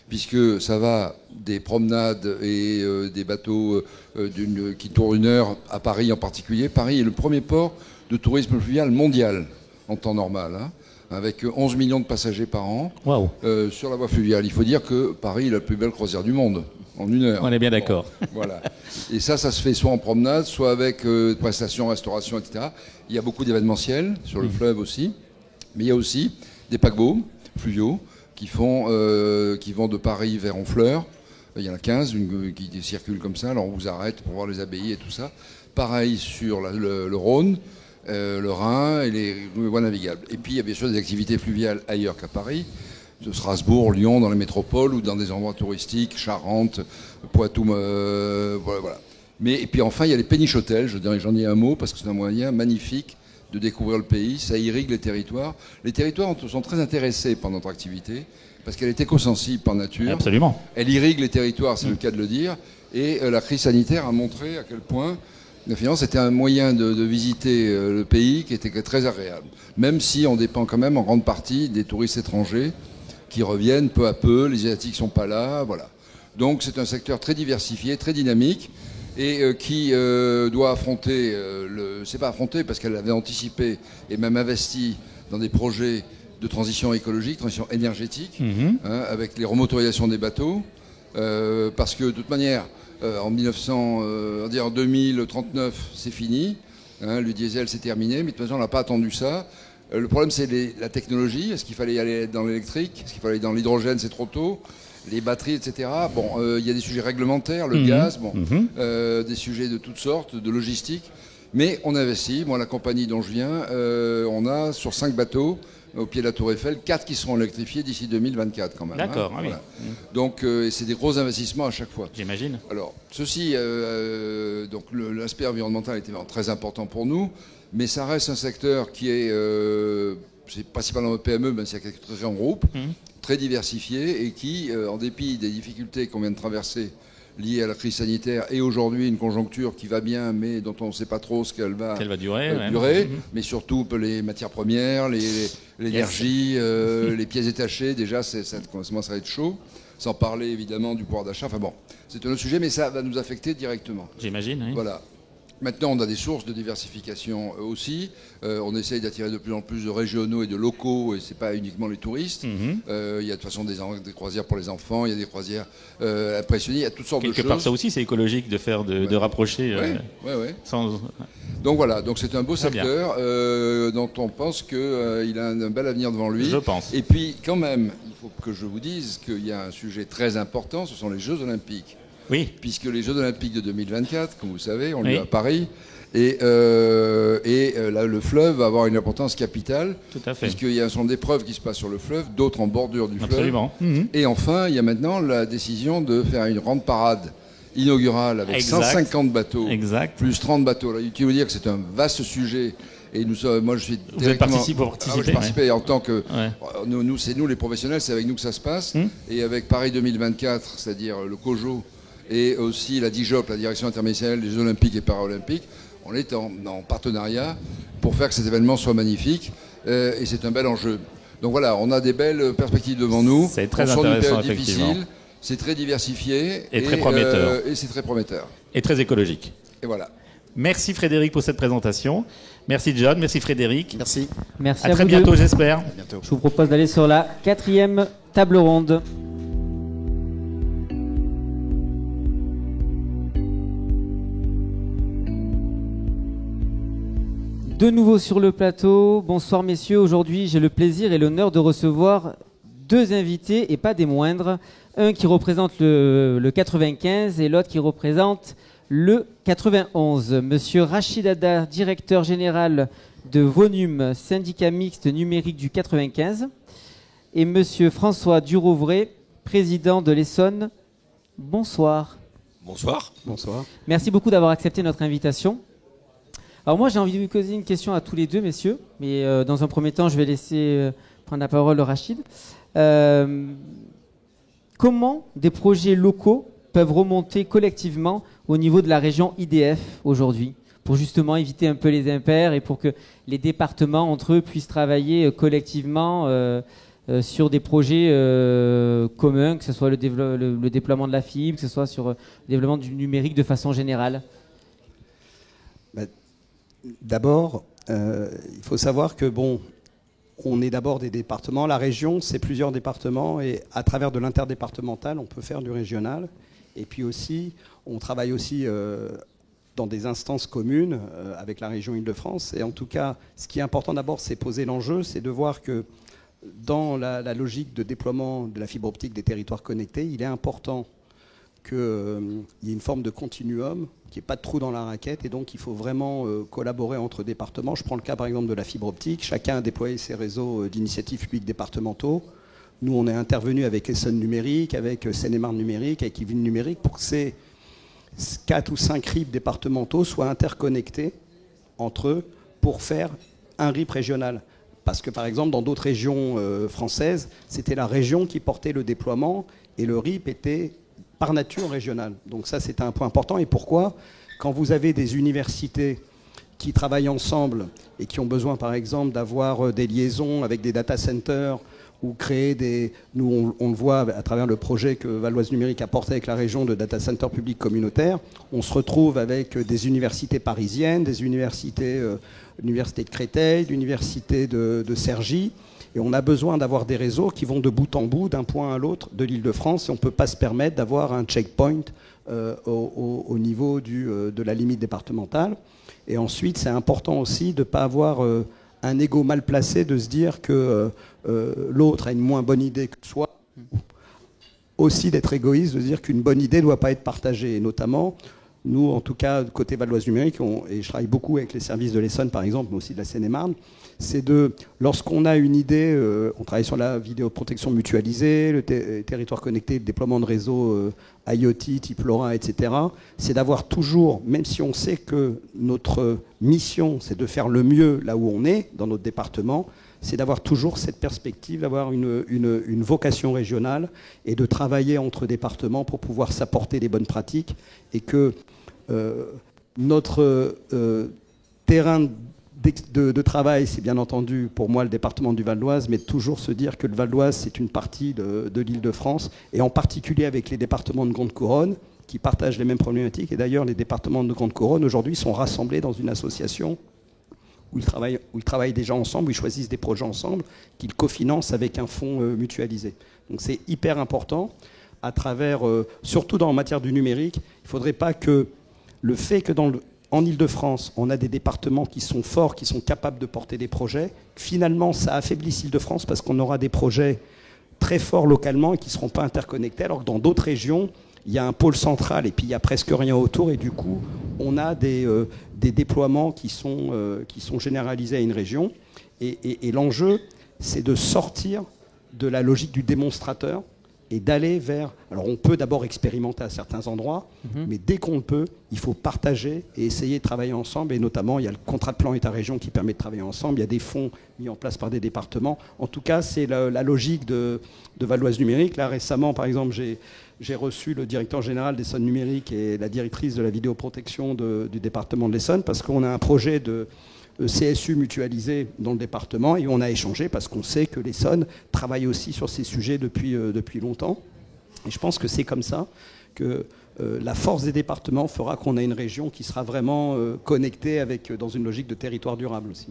puisque ça va des promenades et des bateaux qui tournent 1 heure à Paris en particulier. Paris est le premier port de tourisme fluvial mondial en temps normal, avec 11 millions de passagers par an. Waouh. Sur la voie fluviale. Il faut dire que Paris est la plus belle croisière du monde, en 1 heure. On est bien d'accord. Bon, voilà. Et ça se fait soit en promenade, soit avec prestations, restauration, etc. Il y a beaucoup d'événementiels, sur le fleuve aussi. Mais il y a aussi des paquebots fluviaux qui vont de Paris vers Honfleur. Il y en a 15 qui circulent comme ça. Alors on vous arrête pour voir les abbayes et tout ça. Pareil sur le Rhône, le Rhin et les voies navigables. Et puis il y a bien sûr des activités fluviales ailleurs qu'à Paris, de Strasbourg, Lyon, dans les métropoles ou dans des endroits touristiques, Charente, Poitou, voilà. Et puis enfin il y a les péniches hôtels, j'en dis un mot parce que c'est un moyen magnifique de découvrir le pays, ça irrigue les territoires. Les territoires sont très intéressés par notre activité parce qu'elle est éco-sensible par nature. Absolument. Elle irrigue les territoires, c'est le cas de le dire, et la crise sanitaire a montré à quel point finalement, c'était un moyen de visiter le pays qui était très agréable. Même si on dépend quand même en grande partie des touristes étrangers qui reviennent peu à peu, les Asiatiques ne sont pas là, voilà. Donc c'est un secteur très diversifié, très dynamique, et qui doit affronter, c'est pas affronter parce qu'elle avait anticipé et même investi dans des projets de transition écologique, transition énergétique, avec les remotorisations des bateaux, parce que de toute manière, en 2039, c'est fini. Le diesel, c'est terminé. Mais de toute façon, on n'a pas attendu ça. Le problème, c'est la technologie. Est-ce qu'il fallait y aller dans l'électrique? Est-ce qu'il fallait aller dans l'hydrogène? C'est trop tôt. Les batteries, etc. Bon, il y a des sujets réglementaires, le gaz, des sujets de toutes sortes, de logistique. Mais on investit. Moi, la compagnie dont je viens, on a sur 5 bateaux au pied de la Tour Eiffel, 4 qui seront électrifiés d'ici 2024 quand même. D'accord, oui. Voilà. Donc c'est des gros investissements à chaque fois. J'imagine. Alors, ceci, donc l'aspect environnemental était vraiment très important pour nous, mais ça reste un secteur qui est, c'est principalement le PME, même s'il y a quelques très grands groupes, très diversifiés et qui, en dépit des difficultés qu'on vient de traverser liées à la crise sanitaire et aujourd'hui une conjoncture qui va bien mais dont on ne sait pas trop ce qu'elle va durer, mais surtout les matières premières, l'énergie, les pièces détachées, déjà ça commence à être chaud, sans parler évidemment du pouvoir d'achat. Enfin bon, c'est un autre sujet mais ça va nous affecter directement. J'imagine, oui. Voilà. Maintenant, on a des sources de diversification aussi. On essaye d'attirer de plus en plus de régionaux et de locaux, et c'est pas uniquement les touristes. Il y a de toute façon des croisières pour les enfants, il y a des croisières impressionnistes, il y a toutes sortes de choses. Quelque part, ça aussi, c'est écologique de faire, de rapprocher. Oui. Sans... Donc voilà, donc c'est un beau secteur dont on pense qu'il a un bel avenir devant lui. Je pense. Et puis, quand même, il faut que je vous dise qu'il y a un sujet très important, ce sont les Jeux Olympiques. Oui. Puisque les Jeux Olympiques de 2024, comme vous savez, ont lieu à Paris. Et là, le fleuve va avoir une importance capitale. Tout à fait. Puisqu'il y a un certain nombre d'épreuves qui se passent sur le fleuve, d'autres en bordure du fleuve. Absolument. Et enfin, il y a maintenant la décision de faire une grande parade inaugurale avec 150 bateaux, plus 30 bateaux. Là, il faut dire que c'est un vaste sujet Et nous sommes, moi, je suis Vous êtes participé je participais en tant que... Ouais. Nous, c'est nous les professionnels, c'est avec nous que ça se passe. Et avec Paris 2024, c'est-à-dire le COJO, et aussi la DIJOP, la Direction interministérielle des Jeux Olympiques et Paralympiques, on est en partenariat pour faire que cet événement soit magnifique. Et c'est un bel enjeu. Donc voilà, on a des belles perspectives devant nous. C'est très on sort d'une intéressant, période effectivement. difficile, c'est très diversifié. Et très prometteur. Et c'est très prometteur. Et très écologique. Et voilà. Merci Frédéric pour cette présentation. Merci John, merci Frédéric. Merci. Merci À à très vous bientôt, deux. j'espère. À bientôt. Je vous propose d'aller sur la 4e table ronde. De nouveau sur le plateau. Bonsoir messieurs. Aujourd'hui, j'ai le plaisir et l'honneur de recevoir deux invités et pas des moindres. Un qui représente le 95 et l'autre qui représente le 91. Monsieur Rachid Hadda, directeur général de Vonum, syndicat mixte numérique du 95. Et monsieur François Durovray, président de l'Essonne. Bonsoir. Bonsoir. Bonsoir. Merci beaucoup d'avoir accepté notre invitation. Alors moi, j'ai envie de vous poser une question à tous les deux, messieurs. Mais dans un premier temps, je vais laisser prendre la parole Rachid. Comment des projets locaux peuvent remonter collectivement au niveau de la région IDF aujourd'hui, pour justement éviter un peu les impairs et pour que les départements entre eux puissent travailler collectivement sur des projets communs, que ce soit le déploiement de la fibre, que ce soit sur le développement du numérique de façon générale? D'abord, il faut savoir que on est d'abord des départements. La région, c'est plusieurs départements et à travers de l'interdépartemental, on peut faire du régional. Et puis aussi, on travaille aussi dans des instances communes avec la région Île-de-France. Et en tout cas, ce qui est important d'abord, c'est poser l'enjeu, c'est de voir que dans la logique de déploiement de la fibre optique des territoires connectés, il est important qu'il y ait une forme de continuum, qu'il n'y ait pas de trou dans la raquette, et donc il faut vraiment collaborer entre départements. Je prends le cas par exemple de la fibre optique. Chacun a déployé ses réseaux d'initiatives publiques départementaux. Nous, on est intervenu avec Essonne Numérique, avec Seine-et-Marne Numérique, avec Yvelines Numérique, pour que ces 4 ou 5 RIP départementaux soient interconnectés entre eux pour faire un RIP régional. Parce que par exemple, dans d'autres régions françaises, c'était la région qui portait le déploiement et le RIP était par nature régional. Donc ça, c'est un point important. Et pourquoi ? Quand vous avez des universités qui travaillent ensemble et qui ont besoin, par exemple, d'avoir des liaisons avec des data centers ou créer des... Nous, on le voit à travers le projet que Valoise Numérique a porté avec la région de data centers publics communautaires. On se retrouve avec des universités parisiennes, des universités, l'université de Créteil, l'université de Cergy. Et on a besoin d'avoir des réseaux qui vont de bout en bout, d'un point à l'autre de l'Île-de-France. Et on ne peut pas se permettre d'avoir un checkpoint au niveau de la limite départementale. Et ensuite, c'est important aussi de ne pas avoir un ego mal placé, de se dire que l'autre a une moins bonne idée que soi. Aussi d'être égoïste, de se dire qu'une bonne idée ne doit pas être partagée. Et notamment, nous, en tout cas, côté Valoise Numérique, et je travaille beaucoup avec les services de l'Essonne, par exemple, mais aussi de la Seine-et-Marne, c'est lorsqu'on a une idée, on travaille sur la vidéoprotection mutualisée, le territoire connecté, le déploiement de réseaux IoT, type LoRa, etc. C'est d'avoir toujours, même si on sait que notre mission, c'est de faire le mieux là où on est, dans notre département, c'est d'avoir toujours cette perspective, d'avoir une vocation régionale et de travailler entre départements pour pouvoir s'apporter les bonnes pratiques et que notre terrain de travail, c'est bien entendu pour moi le département du Val d'Oise, mais toujours se dire que le Val d'Oise, c'est une partie de l'Île-de-France, et en particulier avec les départements de Grande Couronne, qui partagent les mêmes problématiques. Et d'ailleurs, les départements de Grande Couronne, aujourd'hui, sont rassemblés dans une association où ils travaillent déjà ensemble, où ils choisissent des projets ensemble, qu'ils cofinancent avec un fonds mutualisé. Donc c'est hyper important, à travers, surtout en matière du numérique, il ne faudrait pas que le fait que en Île-de-France, on a des départements qui sont forts, qui sont capables de porter des projets. Finalement, ça affaiblisse l'Île-de-France parce qu'on aura des projets très forts localement et qui ne seront pas interconnectés, alors que dans d'autres régions, il y a un pôle central et puis il n'y a presque rien autour. Et du coup, on a des déploiements qui sont généralisés à une région. Et l'enjeu, c'est de sortir de la logique du démonstrateur et d'aller vers... Alors on peut d'abord expérimenter à certains endroits, mais dès qu'on le peut, il faut partager et essayer de travailler ensemble. Et notamment, il y a le contrat de plan État-région qui permet de travailler ensemble. Il y a des fonds mis en place par des départements. En tout cas, c'est la logique de Val d'Oise Numérique. Là, récemment, par exemple, j'ai reçu le directeur général d'Essonne Numérique et la directrice de la vidéoprotection du département de l'Essonne parce qu'on a un projet de CSU mutualisé dans le département et on a échangé parce qu'on sait que l'Essonne travaille aussi sur ces sujets depuis longtemps. Et je pense que c'est comme ça que la force des départements fera qu'on a une région qui sera vraiment connectée dans une logique de territoire durable aussi.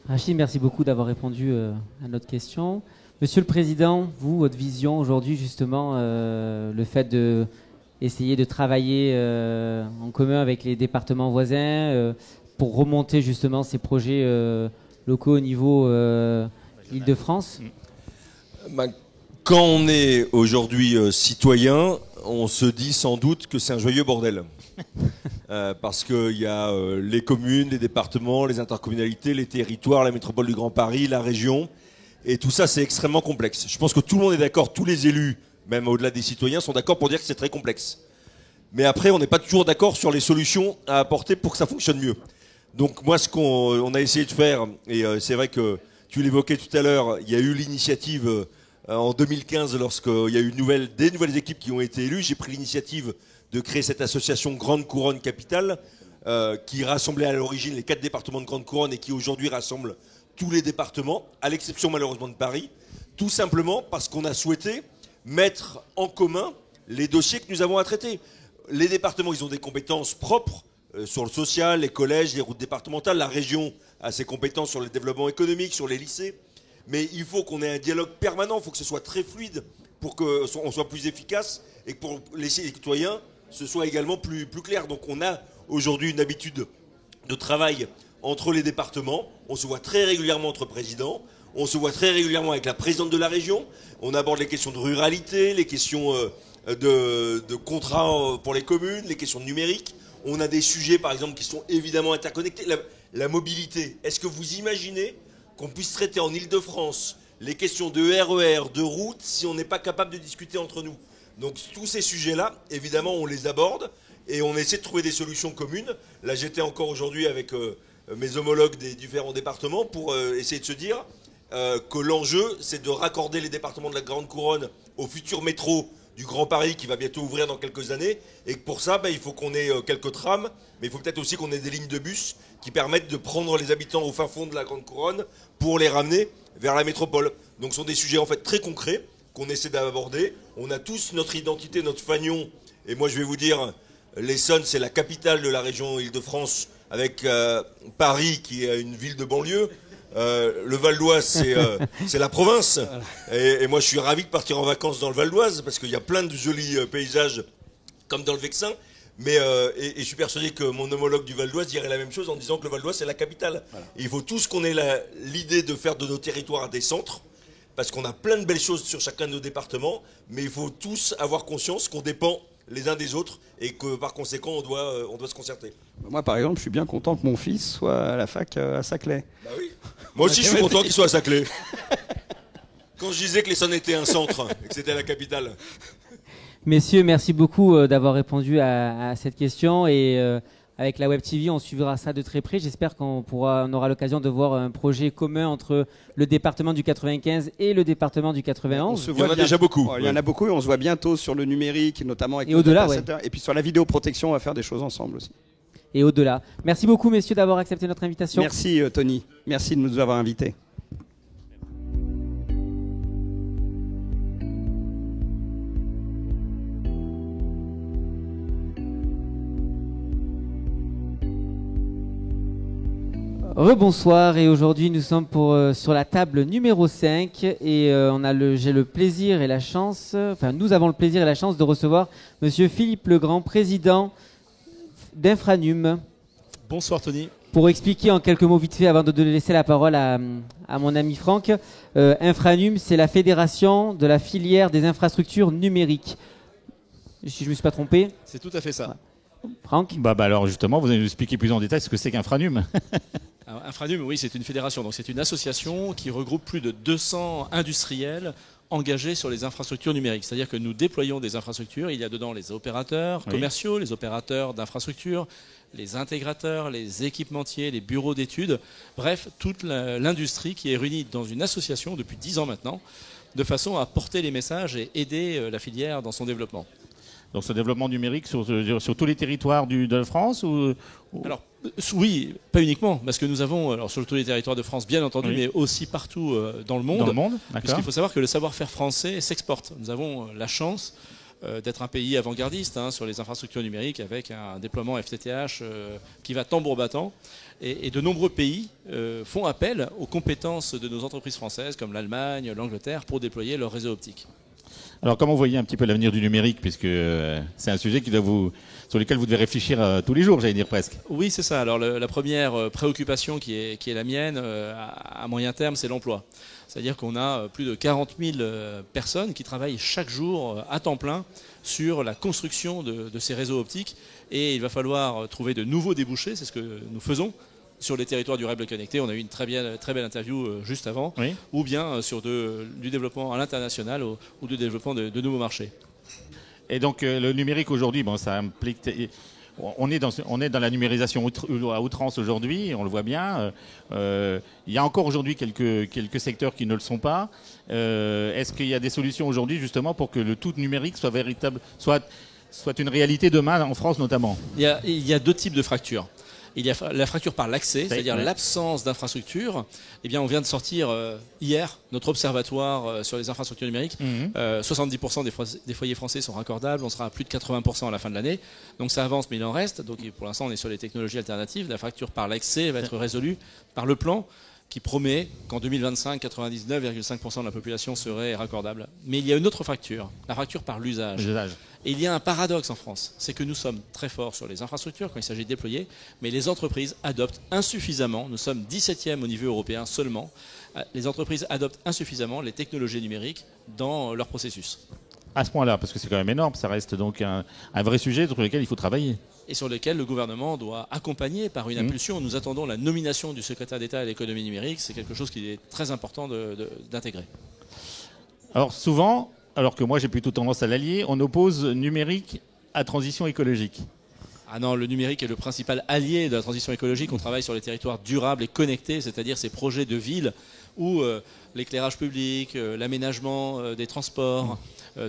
Rachid, merci beaucoup d'avoir répondu à notre question. Monsieur le Président, vous, votre vision aujourd'hui, justement, le fait d'essayer de travailler en commun avec les départements voisins pour remonter justement ces projets locaux au niveau Île-de-France. Quand on est aujourd'hui citoyen, on se dit sans doute que c'est un joyeux bordel. Parce qu'il y a les communes, les départements, les intercommunalités, les territoires, la métropole du Grand Paris, la région. Et tout ça, c'est extrêmement complexe. Je pense que tout le monde est d'accord, tous les élus, même au-delà des citoyens, sont d'accord pour dire que c'est très complexe. Mais après, on n'est pas toujours d'accord sur les solutions à apporter pour que ça fonctionne mieux. Donc moi, ce qu'on a essayé de faire, et c'est vrai que tu l'évoquais tout à l'heure, il y a eu l'initiative en 2015, lorsqu'il y a eu des nouvelles équipes qui ont été élues. J'ai pris l'initiative de créer cette association Grande Couronne Capitale, qui rassemblait à l'origine les 4 départements de Grande Couronne et qui aujourd'hui rassemble tous les départements, à l'exception malheureusement de Paris, tout simplement parce qu'on a souhaité mettre en commun les dossiers que nous avons à traiter. Les départements, ils ont des compétences propres sur le social, les collèges, les routes départementales. La région a ses compétences sur le développement économique, sur les lycées. Mais il faut qu'on ait un dialogue permanent, il faut que ce soit très fluide pour qu'on soit plus efficace et que pour les citoyens, ce soit également plus clair. Donc on a aujourd'hui une habitude de travail entre les départements. On se voit très régulièrement entre présidents. On se voit très régulièrement avec la présidente de la région. On aborde les questions de ruralité, les questions de contrats pour les communes, les questions de numérique. On a des sujets, par exemple, qui sont évidemment interconnectés. La mobilité. Est-ce que vous imaginez qu'on puisse traiter en Île-de-France les questions de RER, de route, si on n'est pas capable de discuter entre nous? Donc tous ces sujets-là, évidemment, on les aborde et on essaie de trouver des solutions communes. Là, j'étais encore aujourd'hui avec mes homologues des différents départements pour essayer de se dire que l'enjeu, c'est de raccorder les départements de la Grande Couronne au futur métro du Grand Paris qui va bientôt ouvrir dans quelques années, et que pour ça, il faut qu'on ait quelques trams, mais il faut peut-être aussi qu'on ait des lignes de bus qui permettent de prendre les habitants au fin fond de la Grande Couronne pour les ramener vers la métropole. Donc ce sont des sujets en fait très concrets qu'on essaie d'aborder. On a tous notre identité, notre fanion, et moi je vais vous dire, l'Essonne c'est la capitale de la région Île-de-France, avec Paris qui est une ville de banlieue. Le Val d'Oise, c'est la province. Et moi, je suis ravi de partir en vacances dans le Val d'Oise parce qu'il y a plein de jolis paysages comme dans le Vexin. Mais et je suis persuadé que mon homologue du Val d'Oise dirait la même chose en disant que le Val d'Oise, c'est la capitale. Voilà. Et il faut tous qu'on ait l'idée de faire de nos territoires des centres parce qu'on a plein de belles choses sur chacun de nos départements. Mais il faut tous avoir conscience qu'on dépend les uns des autres et que par conséquent, on doit se concerter. Moi, par exemple, je suis bien content que mon fils soit à la fac à Saclay. Bah oui. Moi aussi, je suis content qu'il soit à Saclay. Quand je disais que l'Essonne était un centre et que c'était la capitale. Messieurs, merci beaucoup d'avoir répondu à cette question. Et avec la Web TV, on suivra ça de très près. J'espère qu'on aura l'occasion de voir un projet commun entre le département du 95 et le département du 91. Il y en a déjà beaucoup. Il y en a beaucoup et on se voit bientôt sur le numérique, notamment avec et au-delà, ouais. Et puis sur la vidéoprotection, on va faire des choses ensemble aussi. Et au-delà. Merci beaucoup, messieurs, d'avoir accepté notre invitation. Merci, Tony. Merci de nous avoir invités. Rebonsoir, et aujourd'hui nous sommes sur la table numéro 5 et j'ai le plaisir et la chance, nous avons le plaisir et la chance de recevoir Monsieur Philippe Legrand, président d'Infranum. Bonsoir Tony. Pour expliquer en quelques mots vite fait avant de laisser la parole à mon ami Franck, Infranum, c'est la fédération de la filière des infrastructures numériques. Si je ne me suis pas trompé. C'est tout à fait ça. Franck ? Alors justement, vous allez nous expliquer plus en détail ce que c'est qu'Infranum. Alors, Infranum, oui, c'est une fédération, donc c'est une association qui regroupe plus de 200 industriels engagés sur les infrastructures numériques. C'est-à-dire que nous déployons des infrastructures. Il y a dedans les opérateurs commerciaux, les opérateurs d'infrastructures, les intégrateurs, les équipementiers, les bureaux d'études, bref, toute l'industrie qui est réunie dans une association depuis 10 ans maintenant, de façon à porter les messages et aider la filière dans son développement. Donc ce développement numérique sur tous les territoires de la France Alors, oui, pas uniquement, parce que nous avons, alors, sur tous les territoires de France, bien entendu, mais aussi partout dans le monde. Dans le monde, d'accord. Puisqu'il faut savoir que le savoir-faire français s'exporte. Nous avons la chance d'être un pays avant-gardiste sur les infrastructures numériques, avec un déploiement FTTH qui va tambour battant. Et de nombreux pays font appel aux compétences de nos entreprises françaises, comme l'Allemagne, l'Angleterre, pour déployer leur réseau optique. Alors comment vous voyez un petit peu l'avenir du numérique, puisque c'est un sujet sur lequel vous devez réfléchir tous les jours, j'allais dire presque. Oui, c'est ça. Alors la première préoccupation qui est la mienne à moyen terme, c'est l'emploi. C'est-à-dire qu'on a plus de 40 000 personnes qui travaillent chaque jour à temps plein sur la construction de ces réseaux optiques. Et il va falloir trouver de nouveaux débouchés, c'est ce que nous faisons sur les territoires durables et connectés. On a eu une très belle interview juste avant. Oui. Ou bien sur du développement à l'international ou du développement de nouveaux marchés. Et donc le numérique aujourd'hui, ça implique... On est dans la numérisation à outrance aujourd'hui, on le voit bien. Il y a encore aujourd'hui quelques secteurs qui ne le sont pas. Est-ce qu'il y a des solutions aujourd'hui justement pour que le tout numérique soit véritable, soit une réalité demain en France notamment? Il y a deux types de fractures. Il y a la fracture par l'accès, c'est-à-dire l'absence d'infrastructures. Eh bien, on vient de sortir hier notre observatoire sur les infrastructures numériques. 70% des foyers français sont raccordables. On sera à plus de 80% à la fin de l'année. Donc ça avance, mais il en reste. Donc pour l'instant, on est sur les technologies alternatives. La fracture par l'accès va être résolue par le plan qui promet qu'en 2025, 99,5% de la population serait raccordable. Mais il y a une autre fracture, la fracture par l'usage. Et il y a un paradoxe en France, c'est que nous sommes très forts sur les infrastructures quand il s'agit de déployer, mais les entreprises adoptent insuffisamment, nous sommes 17e au niveau européen seulement, les entreprises adoptent insuffisamment les technologies numériques dans leur processus. À ce point-là, parce que c'est quand même énorme, ça reste donc un vrai sujet sur lequel il faut travailler. Et sur lequel le gouvernement doit accompagner par une impulsion. Nous attendons la nomination du secrétaire d'État à l'économie numérique, c'est quelque chose qui est très important d'intégrer. Alors souvent, alors que moi j'ai plutôt tendance à l'allier, on oppose numérique à transition écologique. Ah non, le numérique est le principal allié de la transition écologique. On travaille sur les territoires durables et connectés, c'est-à-dire ces projets de ville où l'éclairage public, l'aménagement des transports,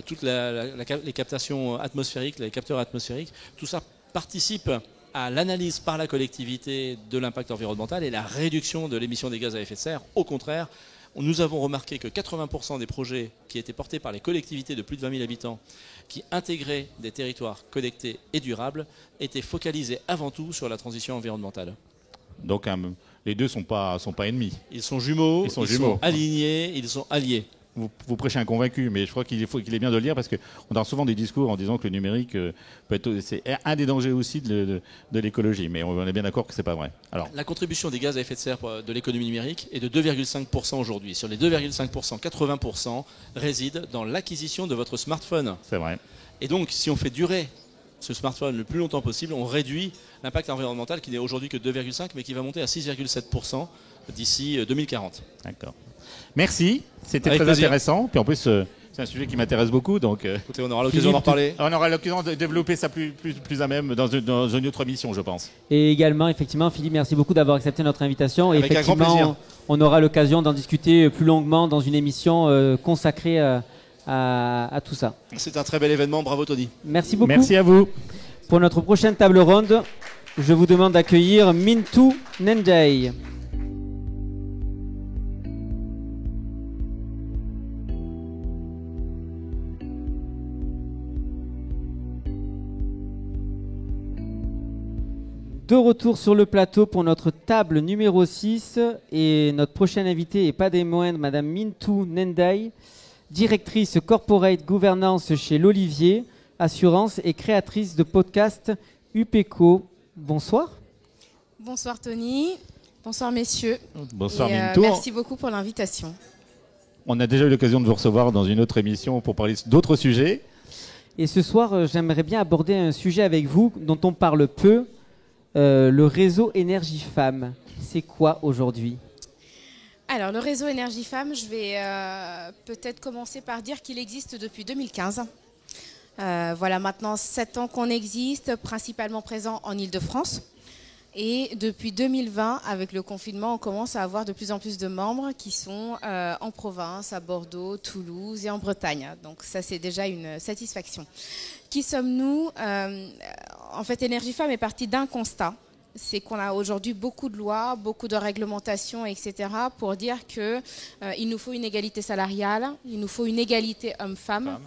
toutes les captations atmosphériques, les capteurs atmosphériques, tout ça participe à l'analyse par la collectivité de l'impact environnemental et la réduction de l'émission des gaz à effet de serre. Au contraire, nous avons remarqué que 80% des projets qui étaient portés par les collectivités de plus de 20 000 habitants qui intégraient des territoires connectés et durables étaient focalisés avant tout sur la transition environnementale. Donc les deux sont pas ennemis. Ils sont jumeaux, ils sont alignés, ils sont alliés. Vous prêchez un convaincu, mais je crois qu'il est bien de le dire parce qu'on a souvent des discours en disant que le numérique c'est un des dangers aussi de l'écologie, mais on est bien d'accord que c'est pas vrai. Alors, la contribution des gaz à effet de serre de l'économie numérique est de 2,5% aujourd'hui. Sur les 2,5%, 80% résident dans l'acquisition de votre smartphone. C'est vrai. Et donc, si on fait durer ce smartphone le plus longtemps possible, on réduit l'impact environnemental qui n'est aujourd'hui que 2,5%, mais qui va monter à 6,7% d'ici 2040. D'accord. Merci, c'était très intéressant. Puis en plus, c'est un sujet qui m'intéresse beaucoup. Donc, écoutez, on aura l'occasion d'en reparler. On aura l'occasion de développer ça plus à même dans une autre émission, je pense. Et également, effectivement, Philippe, merci beaucoup d'avoir accepté notre invitation. Avec un grand plaisir. On aura l'occasion d'en discuter plus longuement dans une émission consacrée à tout ça. C'est un très bel événement. Bravo, Tony. Merci beaucoup. Merci à vous. Pour notre prochaine table ronde, je vous demande d'accueillir Mintu Nendai. De retour sur le plateau pour notre table numéro 6 et notre prochaine invitée est pas des moindres, Madame Mintu Nendai, directrice corporate gouvernance chez l'Olivier Assurance et créatrice de podcast UPECO. Bonsoir. Bonsoir Tony, bonsoir messieurs. Bonsoir Mintu. Merci beaucoup pour l'invitation. On a déjà eu l'occasion de vous recevoir dans une autre émission pour parler d'autres sujets. Et ce soir, j'aimerais bien aborder un sujet avec vous dont on parle peu. Le réseau Énergie Femmes, c'est quoi aujourd'hui ? Alors, le réseau Énergie Femmes, je vais peut-être commencer par dire qu'il existe depuis 2015. Voilà maintenant 7 ans qu'on existe, principalement présent en Île-de-France. Et depuis 2020, avec le confinement, on commence à avoir de plus en plus de membres qui sont en province, à Bordeaux, Toulouse et en Bretagne. Donc ça, c'est déjà une satisfaction. Qui sommes-nous? En fait, Énergie Femmes est partie d'un constat. C'est qu'on a aujourd'hui beaucoup de lois, beaucoup de réglementations, etc. pour dire qu'il nous faut une égalité salariale, il nous faut une égalité homme-femme.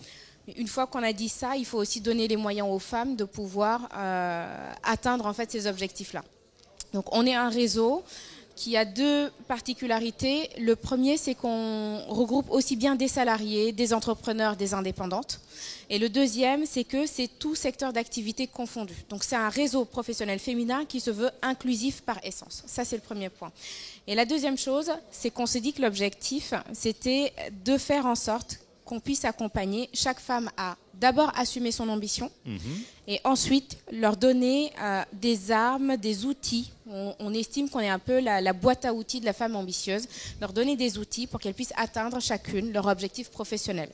Une fois qu'on a dit ça, il faut aussi donner les moyens aux femmes de pouvoir atteindre en fait ces objectifs-là. Donc on est un réseau qui a 2 particularités. Le premier, c'est qu'on regroupe aussi bien des salariés, des entrepreneurs, des indépendantes. Et le deuxième, c'est que c'est tout secteur d'activité confondu. Donc c'est un réseau professionnel féminin qui se veut inclusif par essence. Ça, c'est le premier point. Et la deuxième chose, c'est qu'on s'est dit que l'objectif, c'était de faire en sorte qu'on puisse accompagner chaque femme à d'abord assumer son ambition et ensuite leur donner des armes, des outils. On estime qu'on est un peu la boîte à outils de la femme ambitieuse, leur donner des outils pour qu'elles puissent atteindre chacune leur objectif professionnel.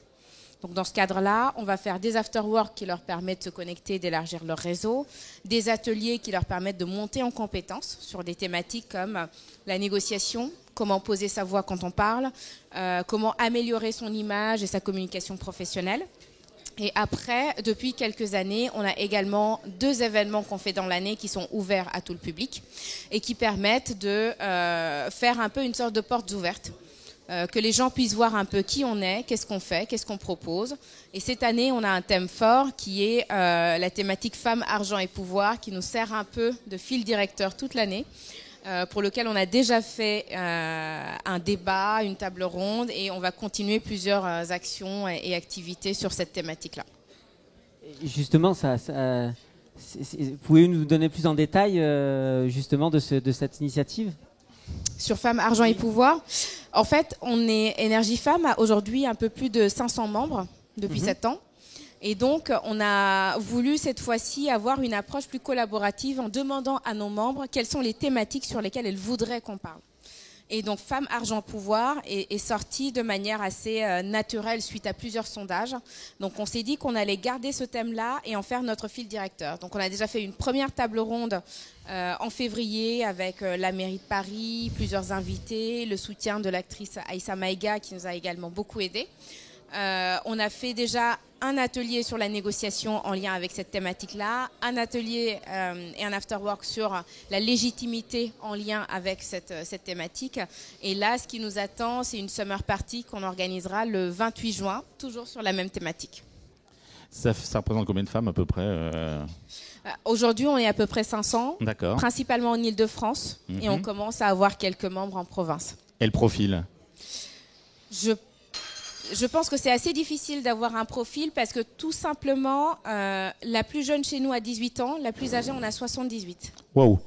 Donc dans ce cadre-là, on va faire des after-work qui leur permettent de se connecter, d'élargir leur réseau, des ateliers qui leur permettent de monter en compétences sur des thématiques comme la négociation, comment poser sa voix quand on parle, comment améliorer son image et sa communication professionnelle. Et après, depuis quelques années, on a également 2 événements qu'on fait dans l'année qui sont ouverts à tout le public et qui permettent de faire un peu une sorte de portes ouvertes. Que les gens puissent voir un peu qui on est, qu'est-ce qu'on fait, qu'est-ce qu'on propose. Et cette année, on a un thème fort qui est la thématique femmes, argent et pouvoir, qui nous sert un peu de fil directeur toute l'année, pour lequel on a déjà fait un débat, une table ronde, et on va continuer plusieurs actions et activités sur cette thématique-là. Justement, pouvez-vous nous donner plus en détail justement de cette initiative ? Sur Femmes, Argent et Pouvoir. En fait, Énergie Femmes a aujourd'hui un peu plus de 500 membres depuis 7 ans. Et donc, on a voulu cette fois-ci avoir une approche plus collaborative en demandant à nos membres quelles sont les thématiques sur lesquelles elles voudraient qu'on parle. Et donc, Femmes, Argent, Pouvoir est sorti de manière assez naturelle suite à plusieurs sondages. Donc, on s'est dit qu'on allait garder ce thème-là et en faire notre fil directeur. Donc, on a déjà fait une première table ronde en février avec la mairie de Paris, plusieurs invités, le soutien de l'actrice Aïssa Maïga qui nous a également beaucoup aidés. On a fait déjà un atelier sur la négociation en lien avec cette thématique-là, un atelier et un afterwork sur la légitimité en lien avec cette thématique. Et là, ce qui nous attend, c'est une summer party qu'on organisera le 28 juin, toujours sur la même thématique. Ça représente combien de femmes à peu près Aujourd'hui, on est à peu près 500, principalement en Île-de-France, et on commence à avoir quelques membres en province. Et le profil ? Je pense que c'est assez difficile d'avoir un profil parce que tout simplement, la plus jeune chez nous a 18 ans, la plus âgée en a 78. Waouh.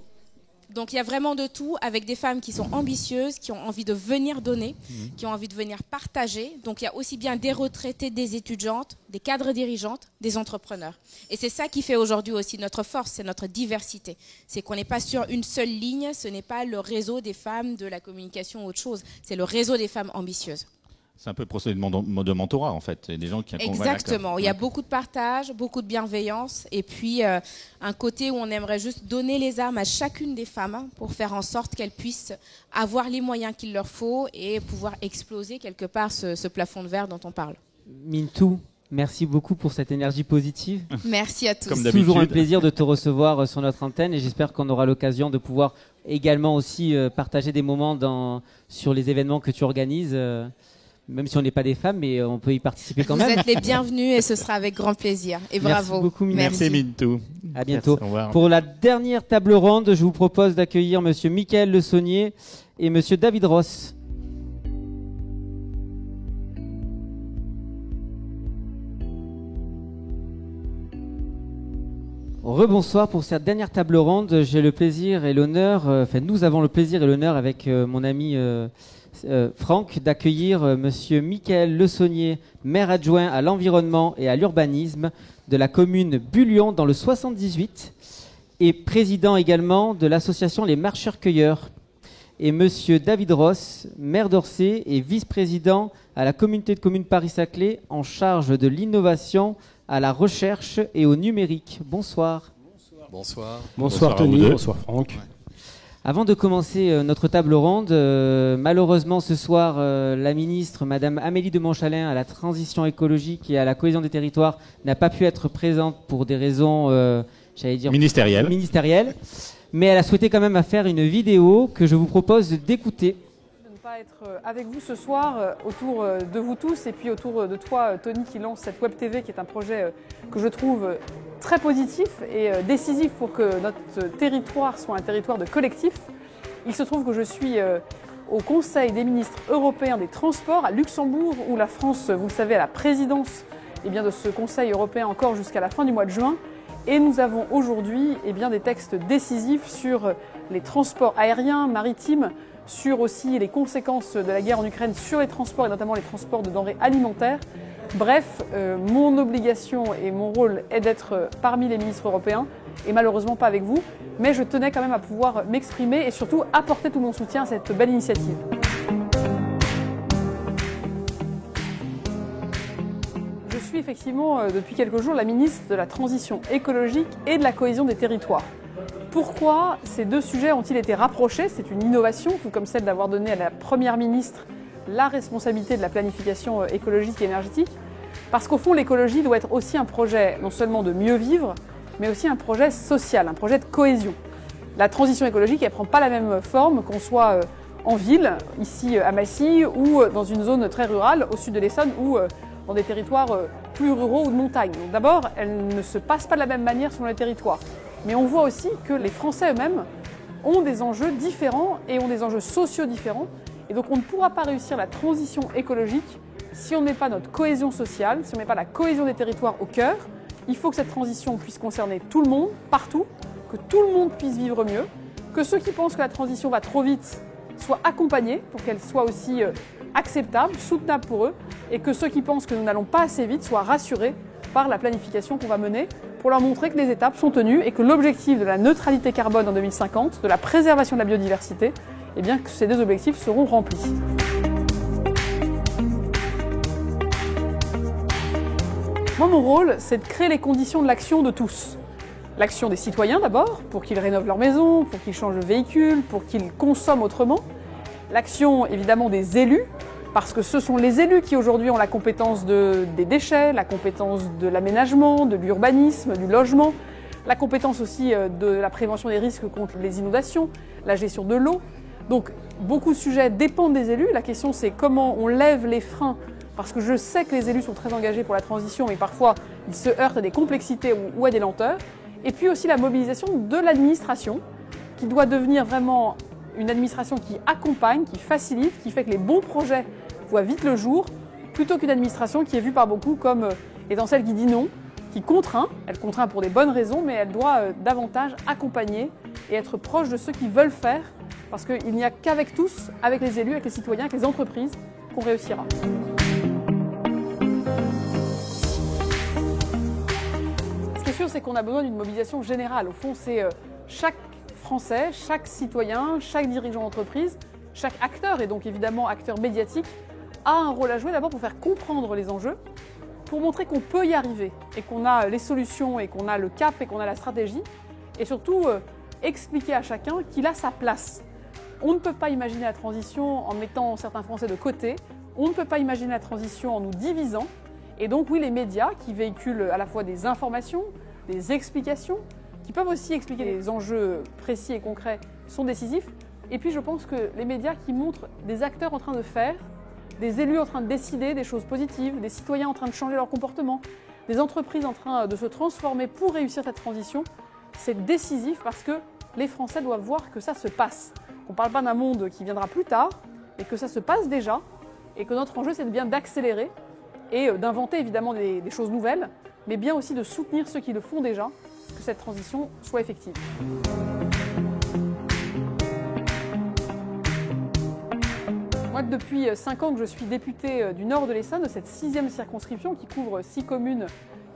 Donc il y a vraiment de tout, avec des femmes qui sont ambitieuses, qui ont envie de venir donner, qui ont envie de venir partager. Donc il y a aussi bien des retraitées, des étudiantes, des cadres dirigeantes, des entrepreneurs. Et c'est ça qui fait aujourd'hui aussi notre force, c'est notre diversité. C'est qu'on n'est pas sur une seule ligne, ce n'est pas le réseau des femmes de la communication ou autre chose, c'est le réseau des femmes ambitieuses. C'est un peu le procédé de mentorat, en fait. Des gens qui Exactement. Il y a beaucoup de partage, beaucoup de bienveillance, et puis un côté où on aimerait juste donner les armes à chacune des femmes pour faire en sorte qu'elles puissent avoir les moyens qu'il leur faut et pouvoir exploser quelque part ce plafond de verre dont on parle. Mintou, merci beaucoup pour cette énergie positive. Merci à tous. C'est toujours un plaisir de te recevoir sur notre antenne, et j'espère qu'on aura l'occasion de pouvoir également aussi partager des moments sur les événements que tu organises. Même si on n'est pas des femmes, mais on peut y participer quand même. Vous êtes les bienvenus et ce sera avec grand plaisir. Et bravo. Merci beaucoup, Mintou. Merci, Mintou. À bientôt. Merci, pour la dernière table ronde, je vous propose d'accueillir Monsieur Michael Le Saunier et Monsieur David Ross. Rebonsoir pour cette dernière table ronde. J'ai le plaisir et l'honneur, nous avons le plaisir et l'honneur avec mon ami Franck d'accueillir Monsieur Michael Le Saunier, maire adjoint à l'environnement et à l'urbanisme de la commune Bullion dans le 78 et président également de l'association Les Marcheurs-Cueilleurs. et Monsieur David Ross, maire d'Orsay et vice-président à la communauté de communes Paris-Saclay en charge de l'innovation, à la recherche et au numérique. Bonsoir. Bonsoir. Bonsoir Tony, bonsoir Franck. Ouais. Avant de commencer notre table ronde, malheureusement ce soir, la ministre, Madame Amélie de Montchalin, à la transition écologique et à la cohésion des territoires, n'a pas pu être présente pour des raisons, j'allais dire, ministérielles. Mais elle a souhaité quand même faire une vidéo que je vous propose d'écouter. De ne pas être avec vous ce soir, autour de vous tous et puis autour de toi, Tony, qui lance cette Web TV, qui est un projet que je trouve très positif et décisif pour que notre territoire soit un territoire de collectif. Il se trouve que je suis au Conseil des ministres européens des transports à Luxembourg, où la France, vous le savez, a la présidence de ce Conseil européen encore jusqu'à la fin du mois de juin. Et nous avons aujourd'hui des textes décisifs sur les transports aériens, maritimes, sur aussi les conséquences de la guerre en Ukraine sur les transports et notamment les transports de denrées alimentaires. Bref, mon obligation et mon rôle est d'être parmi les ministres européens et malheureusement pas avec vous, mais je tenais quand même à pouvoir m'exprimer et surtout apporter tout mon soutien à cette belle initiative. Je suis effectivement depuis quelques jours la ministre de la Transition écologique et de la cohésion des territoires. Pourquoi ces deux sujets ont-ils été rapprochés? C'est une innovation, tout comme celle d'avoir donné à la Première ministre la responsabilité de la planification écologique et énergétique, parce qu'au fond l'écologie doit être aussi un projet non seulement de mieux vivre, mais aussi un projet social, un projet de cohésion. La transition écologique, elle ne prend pas la même forme qu'on soit en ville, ici à Massy, ou dans une zone très rurale, au sud de l'Essonne, ou dans des territoires plus ruraux ou de montagne. Donc d'abord, elle ne se passe pas de la même manière selon les territoires. Mais on voit aussi que les Français eux-mêmes ont des enjeux différents et ont des enjeux sociaux différents. Et donc on ne pourra pas réussir la transition écologique si on ne met pas notre cohésion sociale, si on ne met pas la cohésion des territoires au cœur. Il faut que cette transition puisse concerner tout le monde, partout, que tout le monde puisse vivre mieux, que ceux qui pensent que la transition va trop vite soient accompagnés pour qu'elle soit aussi acceptable, soutenable pour eux, et que ceux qui pensent que nous n'allons pas assez vite soient rassurés par la planification qu'on va mener pour leur montrer que les étapes sont tenues et que l'objectif de la neutralité carbone en 2050, de la préservation de la biodiversité, que ces deux objectifs seront remplis. Moi, mon rôle, c'est de créer les conditions de l'action de tous. L'action des citoyens d'abord, pour qu'ils rénovent leur maison, pour qu'ils changent de véhicule, pour qu'ils consomment autrement. L'action évidemment des élus, parce que ce sont les élus qui aujourd'hui ont la compétence des déchets, la compétence de l'aménagement, de l'urbanisme, du logement, la compétence aussi de la prévention des risques contre les inondations, la gestion de l'eau. Donc beaucoup de sujets dépendent des élus. La question c'est comment on lève les freins, parce que je sais que les élus sont très engagés pour la transition, mais parfois ils se heurtent à des complexités ou à des lenteurs. Et puis aussi la mobilisation de l'administration, qui doit devenir vraiment une administration qui accompagne, qui facilite, qui fait que les bons projets voient vite le jour, plutôt qu'une administration qui est vue par beaucoup comme étant celle qui dit non, qui contraint. Elle contraint pour des bonnes raisons, mais elle doit davantage accompagner et être proche de ceux qui veulent faire, parce qu'il n'y a qu'avec tous, avec les élus, avec les citoyens, avec les entreprises, qu'on réussira. Ce qui est sûr, c'est qu'on a besoin d'une mobilisation générale. Au fond, c'est chaque Français, chaque citoyen, chaque dirigeant d'entreprise, chaque acteur, et donc évidemment acteur médiatique, a un rôle à jouer d'abord pour faire comprendre les enjeux, pour montrer qu'on peut y arriver, et qu'on a les solutions, et qu'on a le cap, et qu'on a la stratégie, et surtout expliquer à chacun qu'il a sa place. On ne peut pas imaginer la transition en mettant certains Français de côté, on ne peut pas imaginer la transition en nous divisant, et donc oui, les médias qui véhiculent à la fois des informations, des explications, qui peuvent aussi expliquer les enjeux précis et concrets, sont décisifs. Et puis je pense que les médias qui montrent des acteurs en train de faire, des élus en train de décider des choses positives, des citoyens en train de changer leur comportement, des entreprises en train de se transformer pour réussir cette transition, c'est décisif parce que les Français doivent voir que ça se passe. On ne parle pas d'un monde qui viendra plus tard, mais que ça se passe déjà, et que notre enjeu c'est bien d'accélérer et d'inventer évidemment des choses nouvelles, mais bien aussi de soutenir ceux qui le font déjà, que cette transition soit effective. Moi, depuis 5 ans que je suis députée du nord de l'Essonne, de cette 6e circonscription qui couvre 6 communes,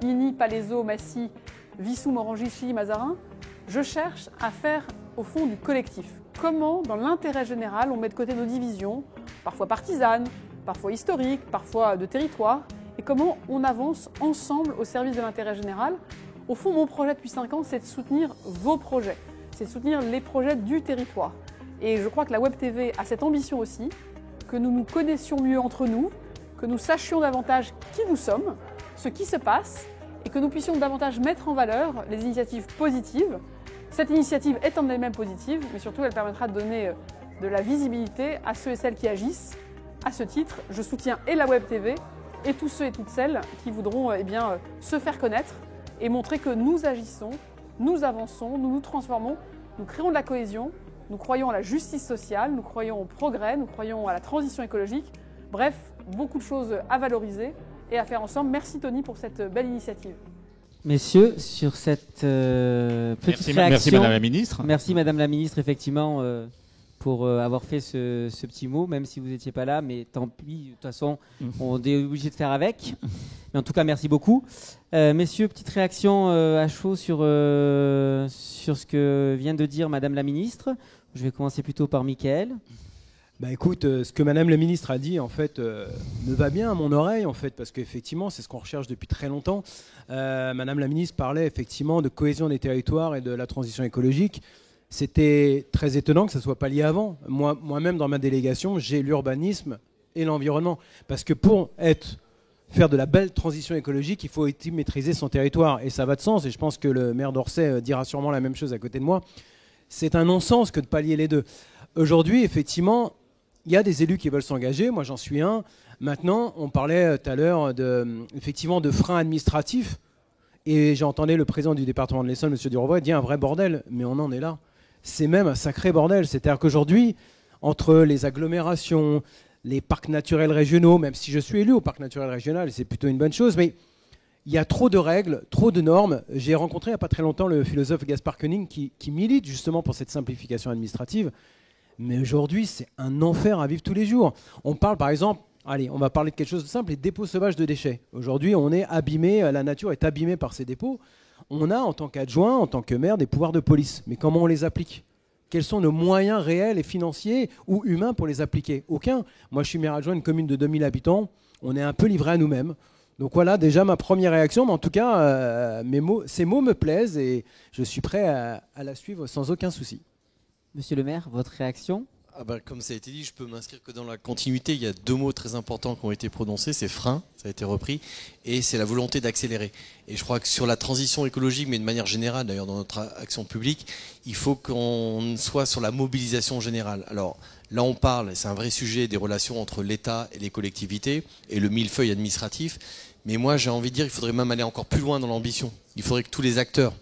Igny, Palaiseau, Massy, Vissou, Morangichy, Mazarin, je cherche à faire au fond du collectif. comment, dans l'intérêt général, on met de côté nos divisions, parfois partisanes, parfois historiques, parfois de territoire, et comment on avance ensemble au service de l'intérêt général. Au fond, mon projet depuis 5 ans, c'est de soutenir vos projets, c'est de soutenir les projets du territoire. Et je crois que la Web TV a cette ambition aussi, que nous nous connaissions mieux entre nous, que nous sachions davantage qui nous sommes, ce qui se passe, et que nous puissions davantage mettre en valeur les initiatives positives. Cette initiative est en elle-même positive, mais surtout elle permettra de donner de la visibilité à ceux et celles qui agissent. À ce titre, je soutiens et la Web TV et tous ceux et toutes celles qui voudront se faire connaître et montrer que nous agissons, nous avançons, nous nous transformons, nous créons de la cohésion, nous croyons à la justice sociale, nous croyons au progrès, nous croyons à la transition écologique. Bref, beaucoup de choses à valoriser et à faire ensemble. Merci Tony pour cette belle initiative. Messieurs, sur cette petite réaction... Merci Madame la Ministre. Merci Madame la Ministre, effectivement, pour avoir fait ce petit mot, même si vous n'étiez pas là, mais tant pis, de toute façon, on est obligé de faire avec. Mais en tout cas, merci beaucoup. Messieurs, petite réaction à chaud sur ce que vient de dire Madame la Ministre. Je vais commencer plutôt par Mickaël. Bah écoute, ce que Madame la Ministre a dit, en fait, me va bien à mon oreille, en fait, parce qu'effectivement, c'est ce qu'on recherche depuis très longtemps. Madame la Ministre parlait effectivement de cohésion des territoires et de la transition écologique. C'était très étonnant que ça ne soit pas lié avant. Moi-même, dans ma délégation, j'ai l'urbanisme et l'environnement. Parce que pour faire de la belle transition écologique, il faut aussi maîtriser son territoire. Et ça va de sens, et je pense que le maire d'Orsay dira sûrement la même chose à côté de moi. C'est un non-sens que de pallier les deux. Aujourd'hui, effectivement, il y a des élus qui veulent s'engager. Moi, j'en suis un. Maintenant, on parlait tout à l'heure effectivement de freins administratifs. Et j'entendais le président du département de l'Essonne, M. Durovoy, dire un vrai bordel. Mais on en est là. C'est même un sacré bordel. C'est-à-dire qu'aujourd'hui, entre les agglomérations, les parcs naturels régionaux, même si je suis élu au parc naturel régional, c'est plutôt une bonne chose, mais il y a trop de règles, trop de normes. J'ai rencontré il n'y a pas très longtemps le philosophe Gaspard Koenig qui milite justement pour cette simplification administrative. Mais aujourd'hui, c'est un enfer à vivre tous les jours. On parle par exemple, allez, on va parler de quelque chose de simple, les dépôts sauvages de déchets. Aujourd'hui, on est abîmé, la nature est abîmée par ces dépôts. On a, en tant qu'adjoint, en tant que maire, des pouvoirs de police. Mais comment on les applique ? Quels sont nos moyens réels et financiers ou humains pour les appliquer ? Aucun. Moi, je suis maire adjoint d'une commune de 2000 habitants. On est un peu livré à nous-mêmes. Donc voilà, déjà ma première réaction. Mais en tout cas, ces mots me plaisent et je suis prêt à la suivre sans aucun souci. Monsieur le maire, votre réaction ? Comme ça a été dit, je peux m'inscrire que dans la continuité. Il y a 2 mots très importants qui ont été prononcés, c'est frein, ça a été repris, et c'est la volonté d'accélérer. Et je crois que sur la transition écologique, mais de manière générale, d'ailleurs dans notre action publique, il faut qu'on soit sur la mobilisation générale. Alors là, on parle, c'est un vrai sujet, des relations entre l'État et les collectivités, et le millefeuille administratif. Mais moi, j'ai envie de dire, il faudrait même aller encore plus loin dans l'ambition. Il faudrait que tous les acteurs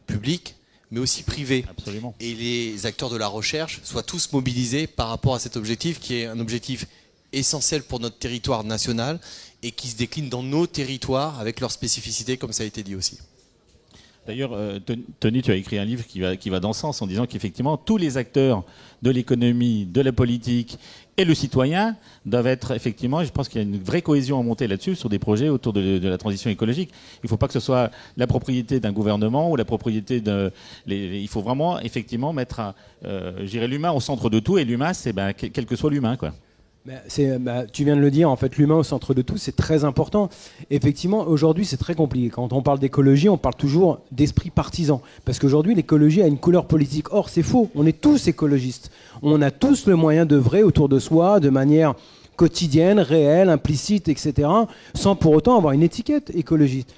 publics, mais aussi privés. Absolument. Et les acteurs de la recherche soient tous mobilisés par rapport à cet objectif qui est un objectif essentiel pour notre territoire national et qui se décline dans nos territoires avec leurs spécificités, comme ça a été dit aussi. D'ailleurs, Tony, tu as écrit un livre qui va dans ce sens en disant qu'effectivement, tous les acteurs de l'économie, de la politique et le citoyen doivent être effectivement, je pense qu'il y a une vraie cohésion à monter là-dessus sur des projets autour de la transition écologique. Il ne faut pas que ce soit la propriété d'un gouvernement ou la propriété il faut vraiment effectivement mettre l'humain au centre de tout, et l'humain, c'est quel que soit l'humain, quoi. Tu viens de le dire, en fait, l'humain au centre de tout, c'est très important. Effectivement, aujourd'hui, c'est très compliqué. Quand on parle d'écologie, on parle toujours d'esprit partisan. Parce qu'aujourd'hui, l'écologie a une couleur politique. Or, c'est faux. On est tous écologistes. On a tous le moyen d'œuvrer autour de soi de manière quotidienne, réelle, implicite, etc., sans pour autant avoir une étiquette écologiste.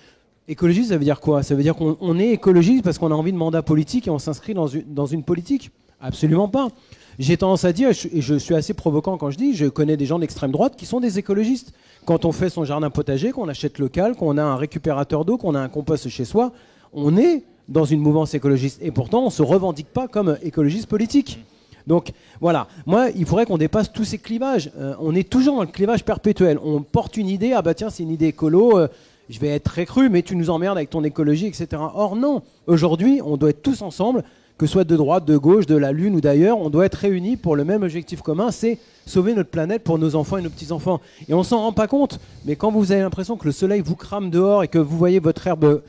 Écologiste, ça veut dire quoi ? Ça veut dire qu'on est écologiste parce qu'on a envie de mandat politique et on s'inscrit dans une politique ? Absolument pas. J'ai tendance à dire, et je suis assez provoquant quand je dis, je connais des gens d'extrême droite qui sont des écologistes. Quand on fait son jardin potager, qu'on achète local, qu'on a un récupérateur d'eau, qu'on a un compost chez soi, on est dans une mouvance écologiste. Et pourtant, on ne se revendique pas comme écologiste politique. Donc voilà, moi, il faudrait qu'on dépasse tous ces clivages. On est toujours dans le clivage perpétuel. On porte une idée, tiens, c'est une idée écolo, je vais être très cru, mais tu nous emmerdes avec ton écologie, etc. Or non, aujourd'hui, on doit être tous ensemble. que ce soit de droite, de gauche, de la Lune ou d'ailleurs, on doit être réunis pour le même objectif commun, c'est sauver notre planète pour nos enfants et nos petits-enfants. Et on s'en rend pas compte, mais quand vous avez l'impression que le soleil vous crame dehors et que vous voyez votre herbe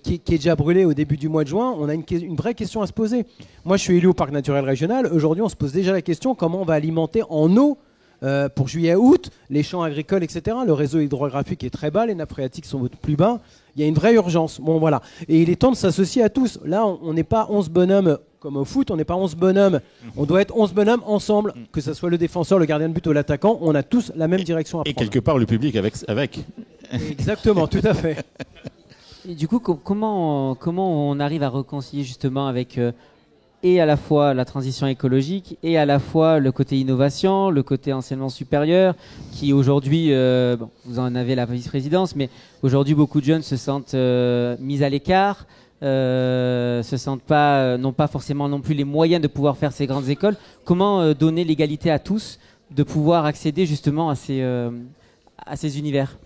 qui est déjà brûlée au début du mois de juin, on a une vraie question à se poser. Moi, je suis élu au Parc naturel régional. Aujourd'hui, on se pose déjà la question comment on va alimenter en eau pour juillet-août, les champs agricoles, etc. Le réseau hydrographique est très bas, les nappes phréatiques sont plus bas. Il y a une vraie urgence. Bon, voilà. Et il est temps de s'associer à tous. Là, on n'est pas 11 bonhommes comme au foot, on n'est pas 11 bonhommes. On doit être 11 bonhommes ensemble, que ce soit le défenseur, le gardien de but ou l'attaquant. On a tous la même direction à prendre. Et quelque part, le public avec. Exactement, tout à fait. Et du coup, comment on arrive à réconcilier justement avec et à la fois la transition écologique et à la fois le côté innovation, le côté enseignement supérieur, qui aujourd'hui, vous en avez la vice-présidence, mais aujourd'hui beaucoup de jeunes se sentent mis à l'écart, se sentent pas, n'ont pas forcément non plus les moyens de pouvoir faire ces grandes écoles. Comment donner l'égalité à tous, de pouvoir accéder justement à ces univers?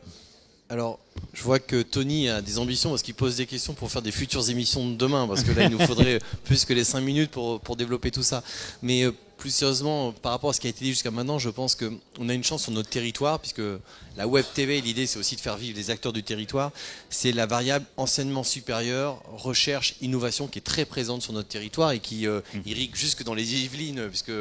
Alors, je vois que Tony a des ambitions parce qu'il pose des questions pour faire des futures émissions de demain, parce que là, il nous faudrait plus que les 5 minutes pour développer tout ça. Mais plus sérieusement, par rapport à ce qui a été dit jusqu'à maintenant, je pense qu'on a une chance sur notre territoire, puisque la Web TV, l'idée, c'est aussi de faire vivre les acteurs du territoire. C'est la variable enseignement supérieur, recherche, innovation qui est très présente sur notre territoire et qui irrigue jusque dans les Yvelines, puisque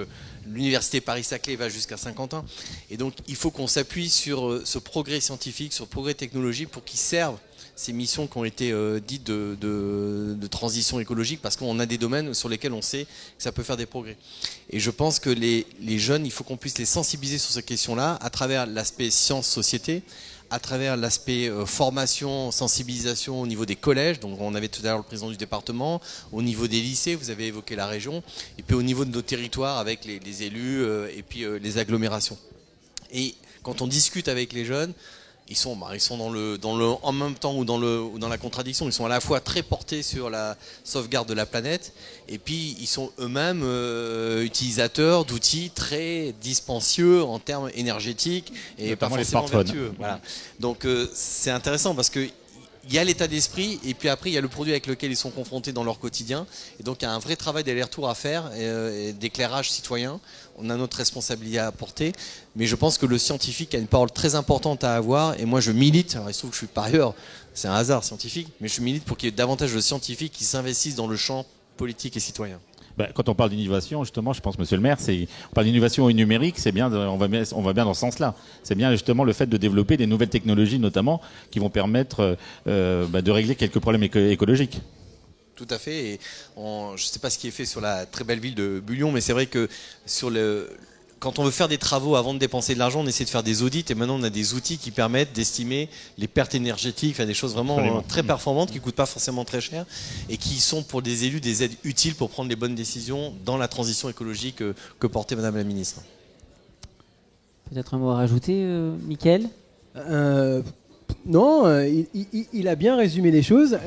l'université Paris-Saclay va jusqu'à Saint-Quentin. Et donc, il faut qu'on s'appuie sur ce progrès scientifique, sur ce progrès technologique pour qu'ils servent ces missions qui ont été dites de transition écologique, parce qu'on a des domaines sur lesquels on sait que ça peut faire des progrès. Et je pense que les jeunes, il faut qu'on puisse les sensibiliser sur ces questions-là à travers l'aspect sciences-société, à travers l'aspect formation, sensibilisation au niveau des collèges. Donc on avait tout à l'heure le président du département, au niveau des lycées, vous avez évoqué la région, et puis au niveau de nos territoires avec les élus et puis les agglomérations. Et quand on discute avec les jeunes, ils sont dans le en même temps ou dans la contradiction. Ils sont à la fois très portés sur la sauvegarde de la planète, et puis ils sont eux-mêmes utilisateurs d'outils très dispendieux en termes énergétiques et notamment pas forcément les smartphones. vertueux. Voilà. Donc c'est intéressant parce que il y a l'état d'esprit et puis après il y a le produit avec lequel ils sont confrontés dans leur quotidien, et donc il y a un vrai travail d'aller-retour à faire et d'éclairage citoyen. On a notre responsabilité à apporter, mais je pense que le scientifique a une parole très importante à avoir, et moi je milite, alors il se trouve que je suis par ailleurs, c'est un hasard scientifique, mais je milite pour qu'il y ait davantage de scientifiques qui s'investissent dans le champ politique et citoyen. Quand on parle d'innovation, justement, je pense, monsieur le maire, on parle d'innovation et numérique, c'est bien, on va bien dans ce sens-là. C'est bien justement le fait de développer des nouvelles technologies, notamment, qui vont permettre de régler quelques problèmes écologiques. Tout à fait. Et je ne sais pas ce qui est fait sur la très belle ville de Bullion, mais c'est vrai que quand on veut faire des travaux avant de dépenser de l'argent, on essaie de faire des audits, et maintenant on a des outils qui permettent d'estimer les pertes énergétiques, des choses vraiment très performantes qui ne coûtent pas forcément très cher et qui sont pour des élus des aides utiles pour prendre les bonnes décisions dans la transition écologique que portait Madame la Ministre. Peut-être un mot à rajouter, Mickaël ? Non, il a bien résumé les choses.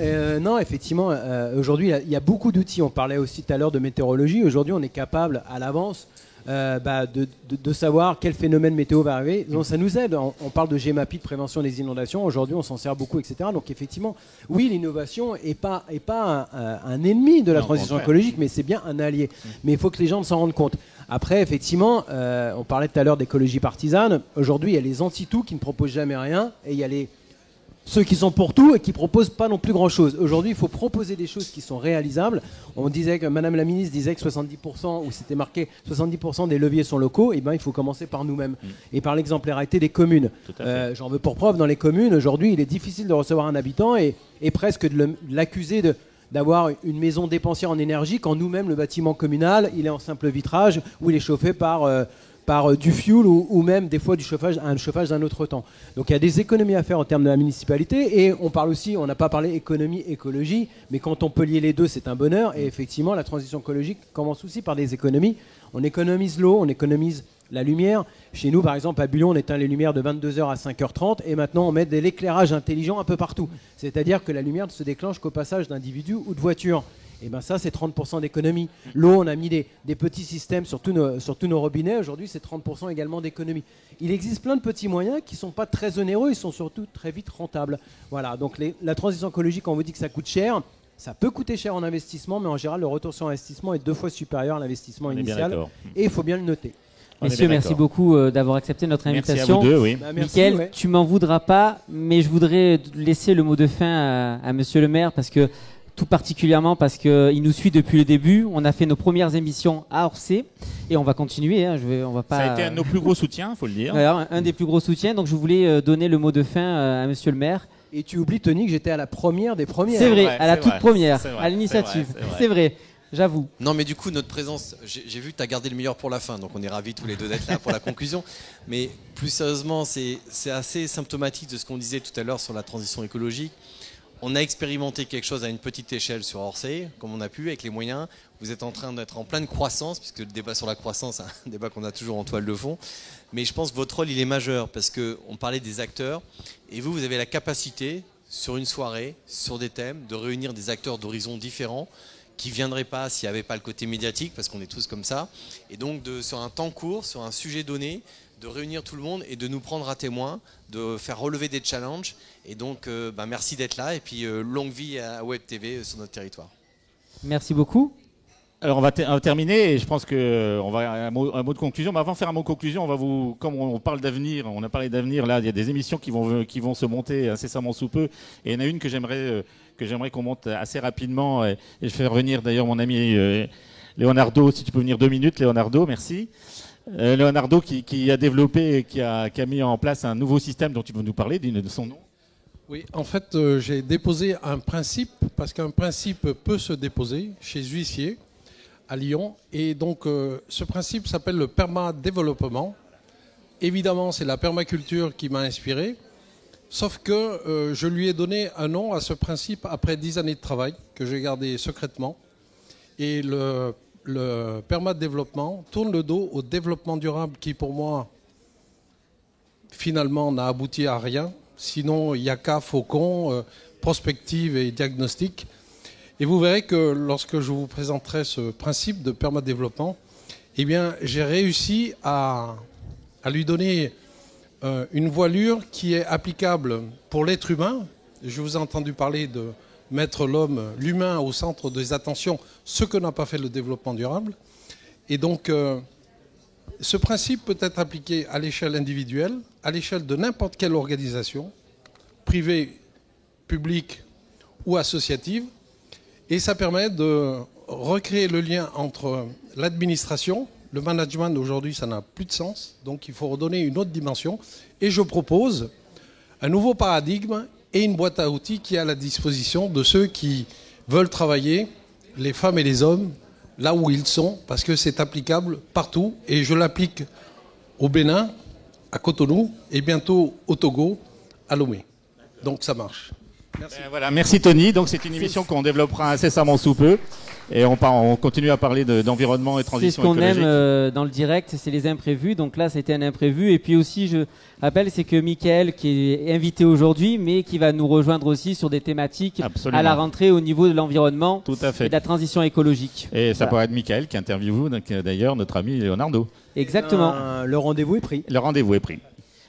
Non, effectivement, aujourd'hui, il y a beaucoup d'outils. On parlait aussi tout à l'heure de météorologie. Aujourd'hui, on est capable, à l'avance, de savoir quel phénomène météo va arriver. Donc, ça nous aide. On parle de GEMAPI, de prévention des inondations. Aujourd'hui, on s'en sert beaucoup, etc. Donc, effectivement, oui, l'innovation n'est pas un ennemi de la transition écologique, mais c'est bien un allié. Mais il faut que les gens s'en rendent compte. Après, effectivement, on parlait tout à l'heure d'écologie partisane. Aujourd'hui, il y a les anti-tout qui ne proposent jamais rien, et il y a ceux qui sont pour tout et qui proposent pas non plus grand-chose. Aujourd'hui, il faut proposer des choses qui sont réalisables. On disait que Madame la Ministre disait que 70%, ou c'était marqué 70% des leviers sont locaux. Et ben, il faut commencer par nous-mêmes et par l'exemplarité des communes. J'en veux pour preuve, dans les communes, aujourd'hui, il est difficile de recevoir un habitant et presque de l'accuser d'avoir une maison dépensière en énergie quand nous-mêmes, le bâtiment communal, il est en simple vitrage ou il est chauffé par du fuel ou même des fois un chauffage d'un autre temps. Donc il y a des économies à faire en termes de la municipalité, et on parle aussi, on n'a pas parlé économie, écologie, mais quand on peut lier les deux, c'est un bonheur. Et effectivement, la transition écologique commence aussi par des économies. On économise l'eau, on économise la lumière. Chez nous, par exemple, à Bullion, on éteint les lumières de 22h à 5h30, et maintenant on met de l'éclairage intelligent un peu partout. C'est-à-dire que la lumière ne se déclenche qu'au passage d'individus ou de voitures. Et bien ça, c'est 30% d'économie. L'eau, on a mis des petits systèmes sur tous nos robinets. Aujourd'hui, c'est 30% également d'économie. Il existe plein de petits moyens qui ne sont pas très onéreux, ils sont surtout très vite rentables. Voilà, donc la transition écologique, on vous dit que ça coûte cher. Ça peut coûter cher en investissement, mais en général, le retour sur investissement est 2 fois supérieur à l'investissement On est bien initial. d'accord. Et il faut bien le noter. Messieurs, merci beaucoup d'avoir accepté notre Merci invitation. à vous deux, oui. Bah, merci, Mickaël, ouais. tu m'en voudras pas, mais je voudrais laisser le mot de fin à Monsieur le maire, parce que tout particulièrement parce qu'il nous suit depuis le début. On a fait nos premières émissions à Orsay et on va continuer. Hein. On va pas... Ça a été un de nos plus gros soutiens, il faut le dire. Alors, un des plus gros soutiens. Donc je voulais donner le mot de fin à Monsieur le maire. Et tu oublies, Tony, que j'étais à la première des premières. C'est vrai, à la toute première, c'est vrai, à l'initiative. c'est vrai. C'est vrai, j'avoue. Non, mais du coup, notre présence, j'ai vu que tu as gardé le meilleur pour la fin, donc on est ravis tous les deux d'être là pour la conclusion. Mais plus sérieusement, c'est assez symptomatique de ce qu'on disait tout à l'heure sur la transition écologique. On a expérimenté quelque chose à une petite échelle sur Orsay, comme on a pu, avec les moyens. Vous êtes en train d'être en pleine croissance, puisque le débat sur la croissance, c'est un débat qu'on a toujours en toile de fond. Mais je pense que votre rôle, il est majeur, parce qu'on parlait des acteurs, et vous avez la capacité, sur une soirée, sur des thèmes, de réunir des acteurs d'horizons différents, qui ne viendraient pas s'il n'y avait pas le côté médiatique, parce qu'on est tous comme ça. Et donc, sur un temps court, sur un sujet donné, de réunir tout le monde et de nous prendre à témoin, de faire relever des challenges. Et donc, merci d'être là. Et puis, longue vie à Web TV sur notre territoire. Merci beaucoup. Alors on va terminer et je pense qu'on va un mot de conclusion. Mais avant de faire un mot de conclusion, on va comme on parle d'avenir, on a parlé d'avenir. Là, il y a des émissions qui vont se monter incessamment sous peu. Et il y en a une que j'aimerais qu'on monte assez rapidement. Et je fais revenir d'ailleurs mon ami Leonardo, si tu peux venir 2 minutes. Leonardo, merci. Leonardo qui a développé, qui a mis en place un nouveau système dont tu veux nous parler, de son nom. Oui, en fait, j'ai déposé un principe, parce qu'un principe peut se déposer chez huissier à Lyon. Et donc, ce principe s'appelle le perma-développement. Évidemment, c'est la permaculture qui m'a inspiré, sauf que je lui ai donné un nom à ce principe après 10 années de travail, que j'ai gardé secrètement. Et le perma-développement tourne le dos au développement durable qui, pour moi, finalement, n'a abouti à rien. Sinon, Yaka, Faucon, prospective et diagnostic. Et vous verrez que lorsque je vous présenterai ce principe de perma-développement, eh bien, j'ai réussi à lui donner une voilure qui est applicable pour l'être humain. Je vous ai entendu parler de mettre l'humain au centre des attentions, ce que n'a pas fait le développement durable. Et donc, ce principe peut être appliqué à l'échelle individuelle, à l'échelle de n'importe quelle organisation, privée, publique ou associative, et ça permet de recréer le lien entre l'administration, le management aujourd'hui ça n'a plus de sens, donc il faut redonner une autre dimension, et je propose un nouveau paradigme et une boîte à outils qui est à la disposition de ceux qui veulent travailler, les femmes et les hommes, là où ils sont, parce que c'est applicable partout, et je l'applique au Bénin, à Cotonou, et bientôt au Togo, à Lomé. Donc ça marche. Merci. Voilà, merci Tony. Donc c'est une émission qu'on développera incessamment sous peu. Et on continue à parler d'environnement et transition écologique. C'est ce qu'on aime dans le direct, c'est les imprévus. Donc là, c'était un imprévu. Et puis aussi, je rappelle, c'est que Mickaël, qui est invité aujourd'hui, mais qui va nous rejoindre aussi sur des thématiques à la rentrée au niveau de l'environnement et de la transition écologique. Et ça pourrait être Mickaël qui interviewe d'ailleurs notre ami Leonardo. Exactement. Le rendez-vous est pris. Le rendez-vous est pris.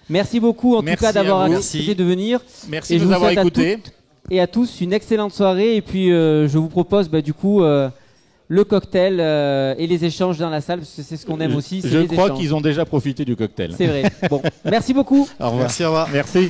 Merci beaucoup en tout cas d'avoir accepté de venir. Merci de nous avoir écoutés. Et à tous une excellente soirée. Et puis je vous propose du coup le cocktail et les échanges dans la salle, parce que c'est ce qu'on aime aussi. Je crois qu'ils ont déjà profité du cocktail. C'est vrai. Bon, merci beaucoup. Au revoir. Merci, au revoir. Merci.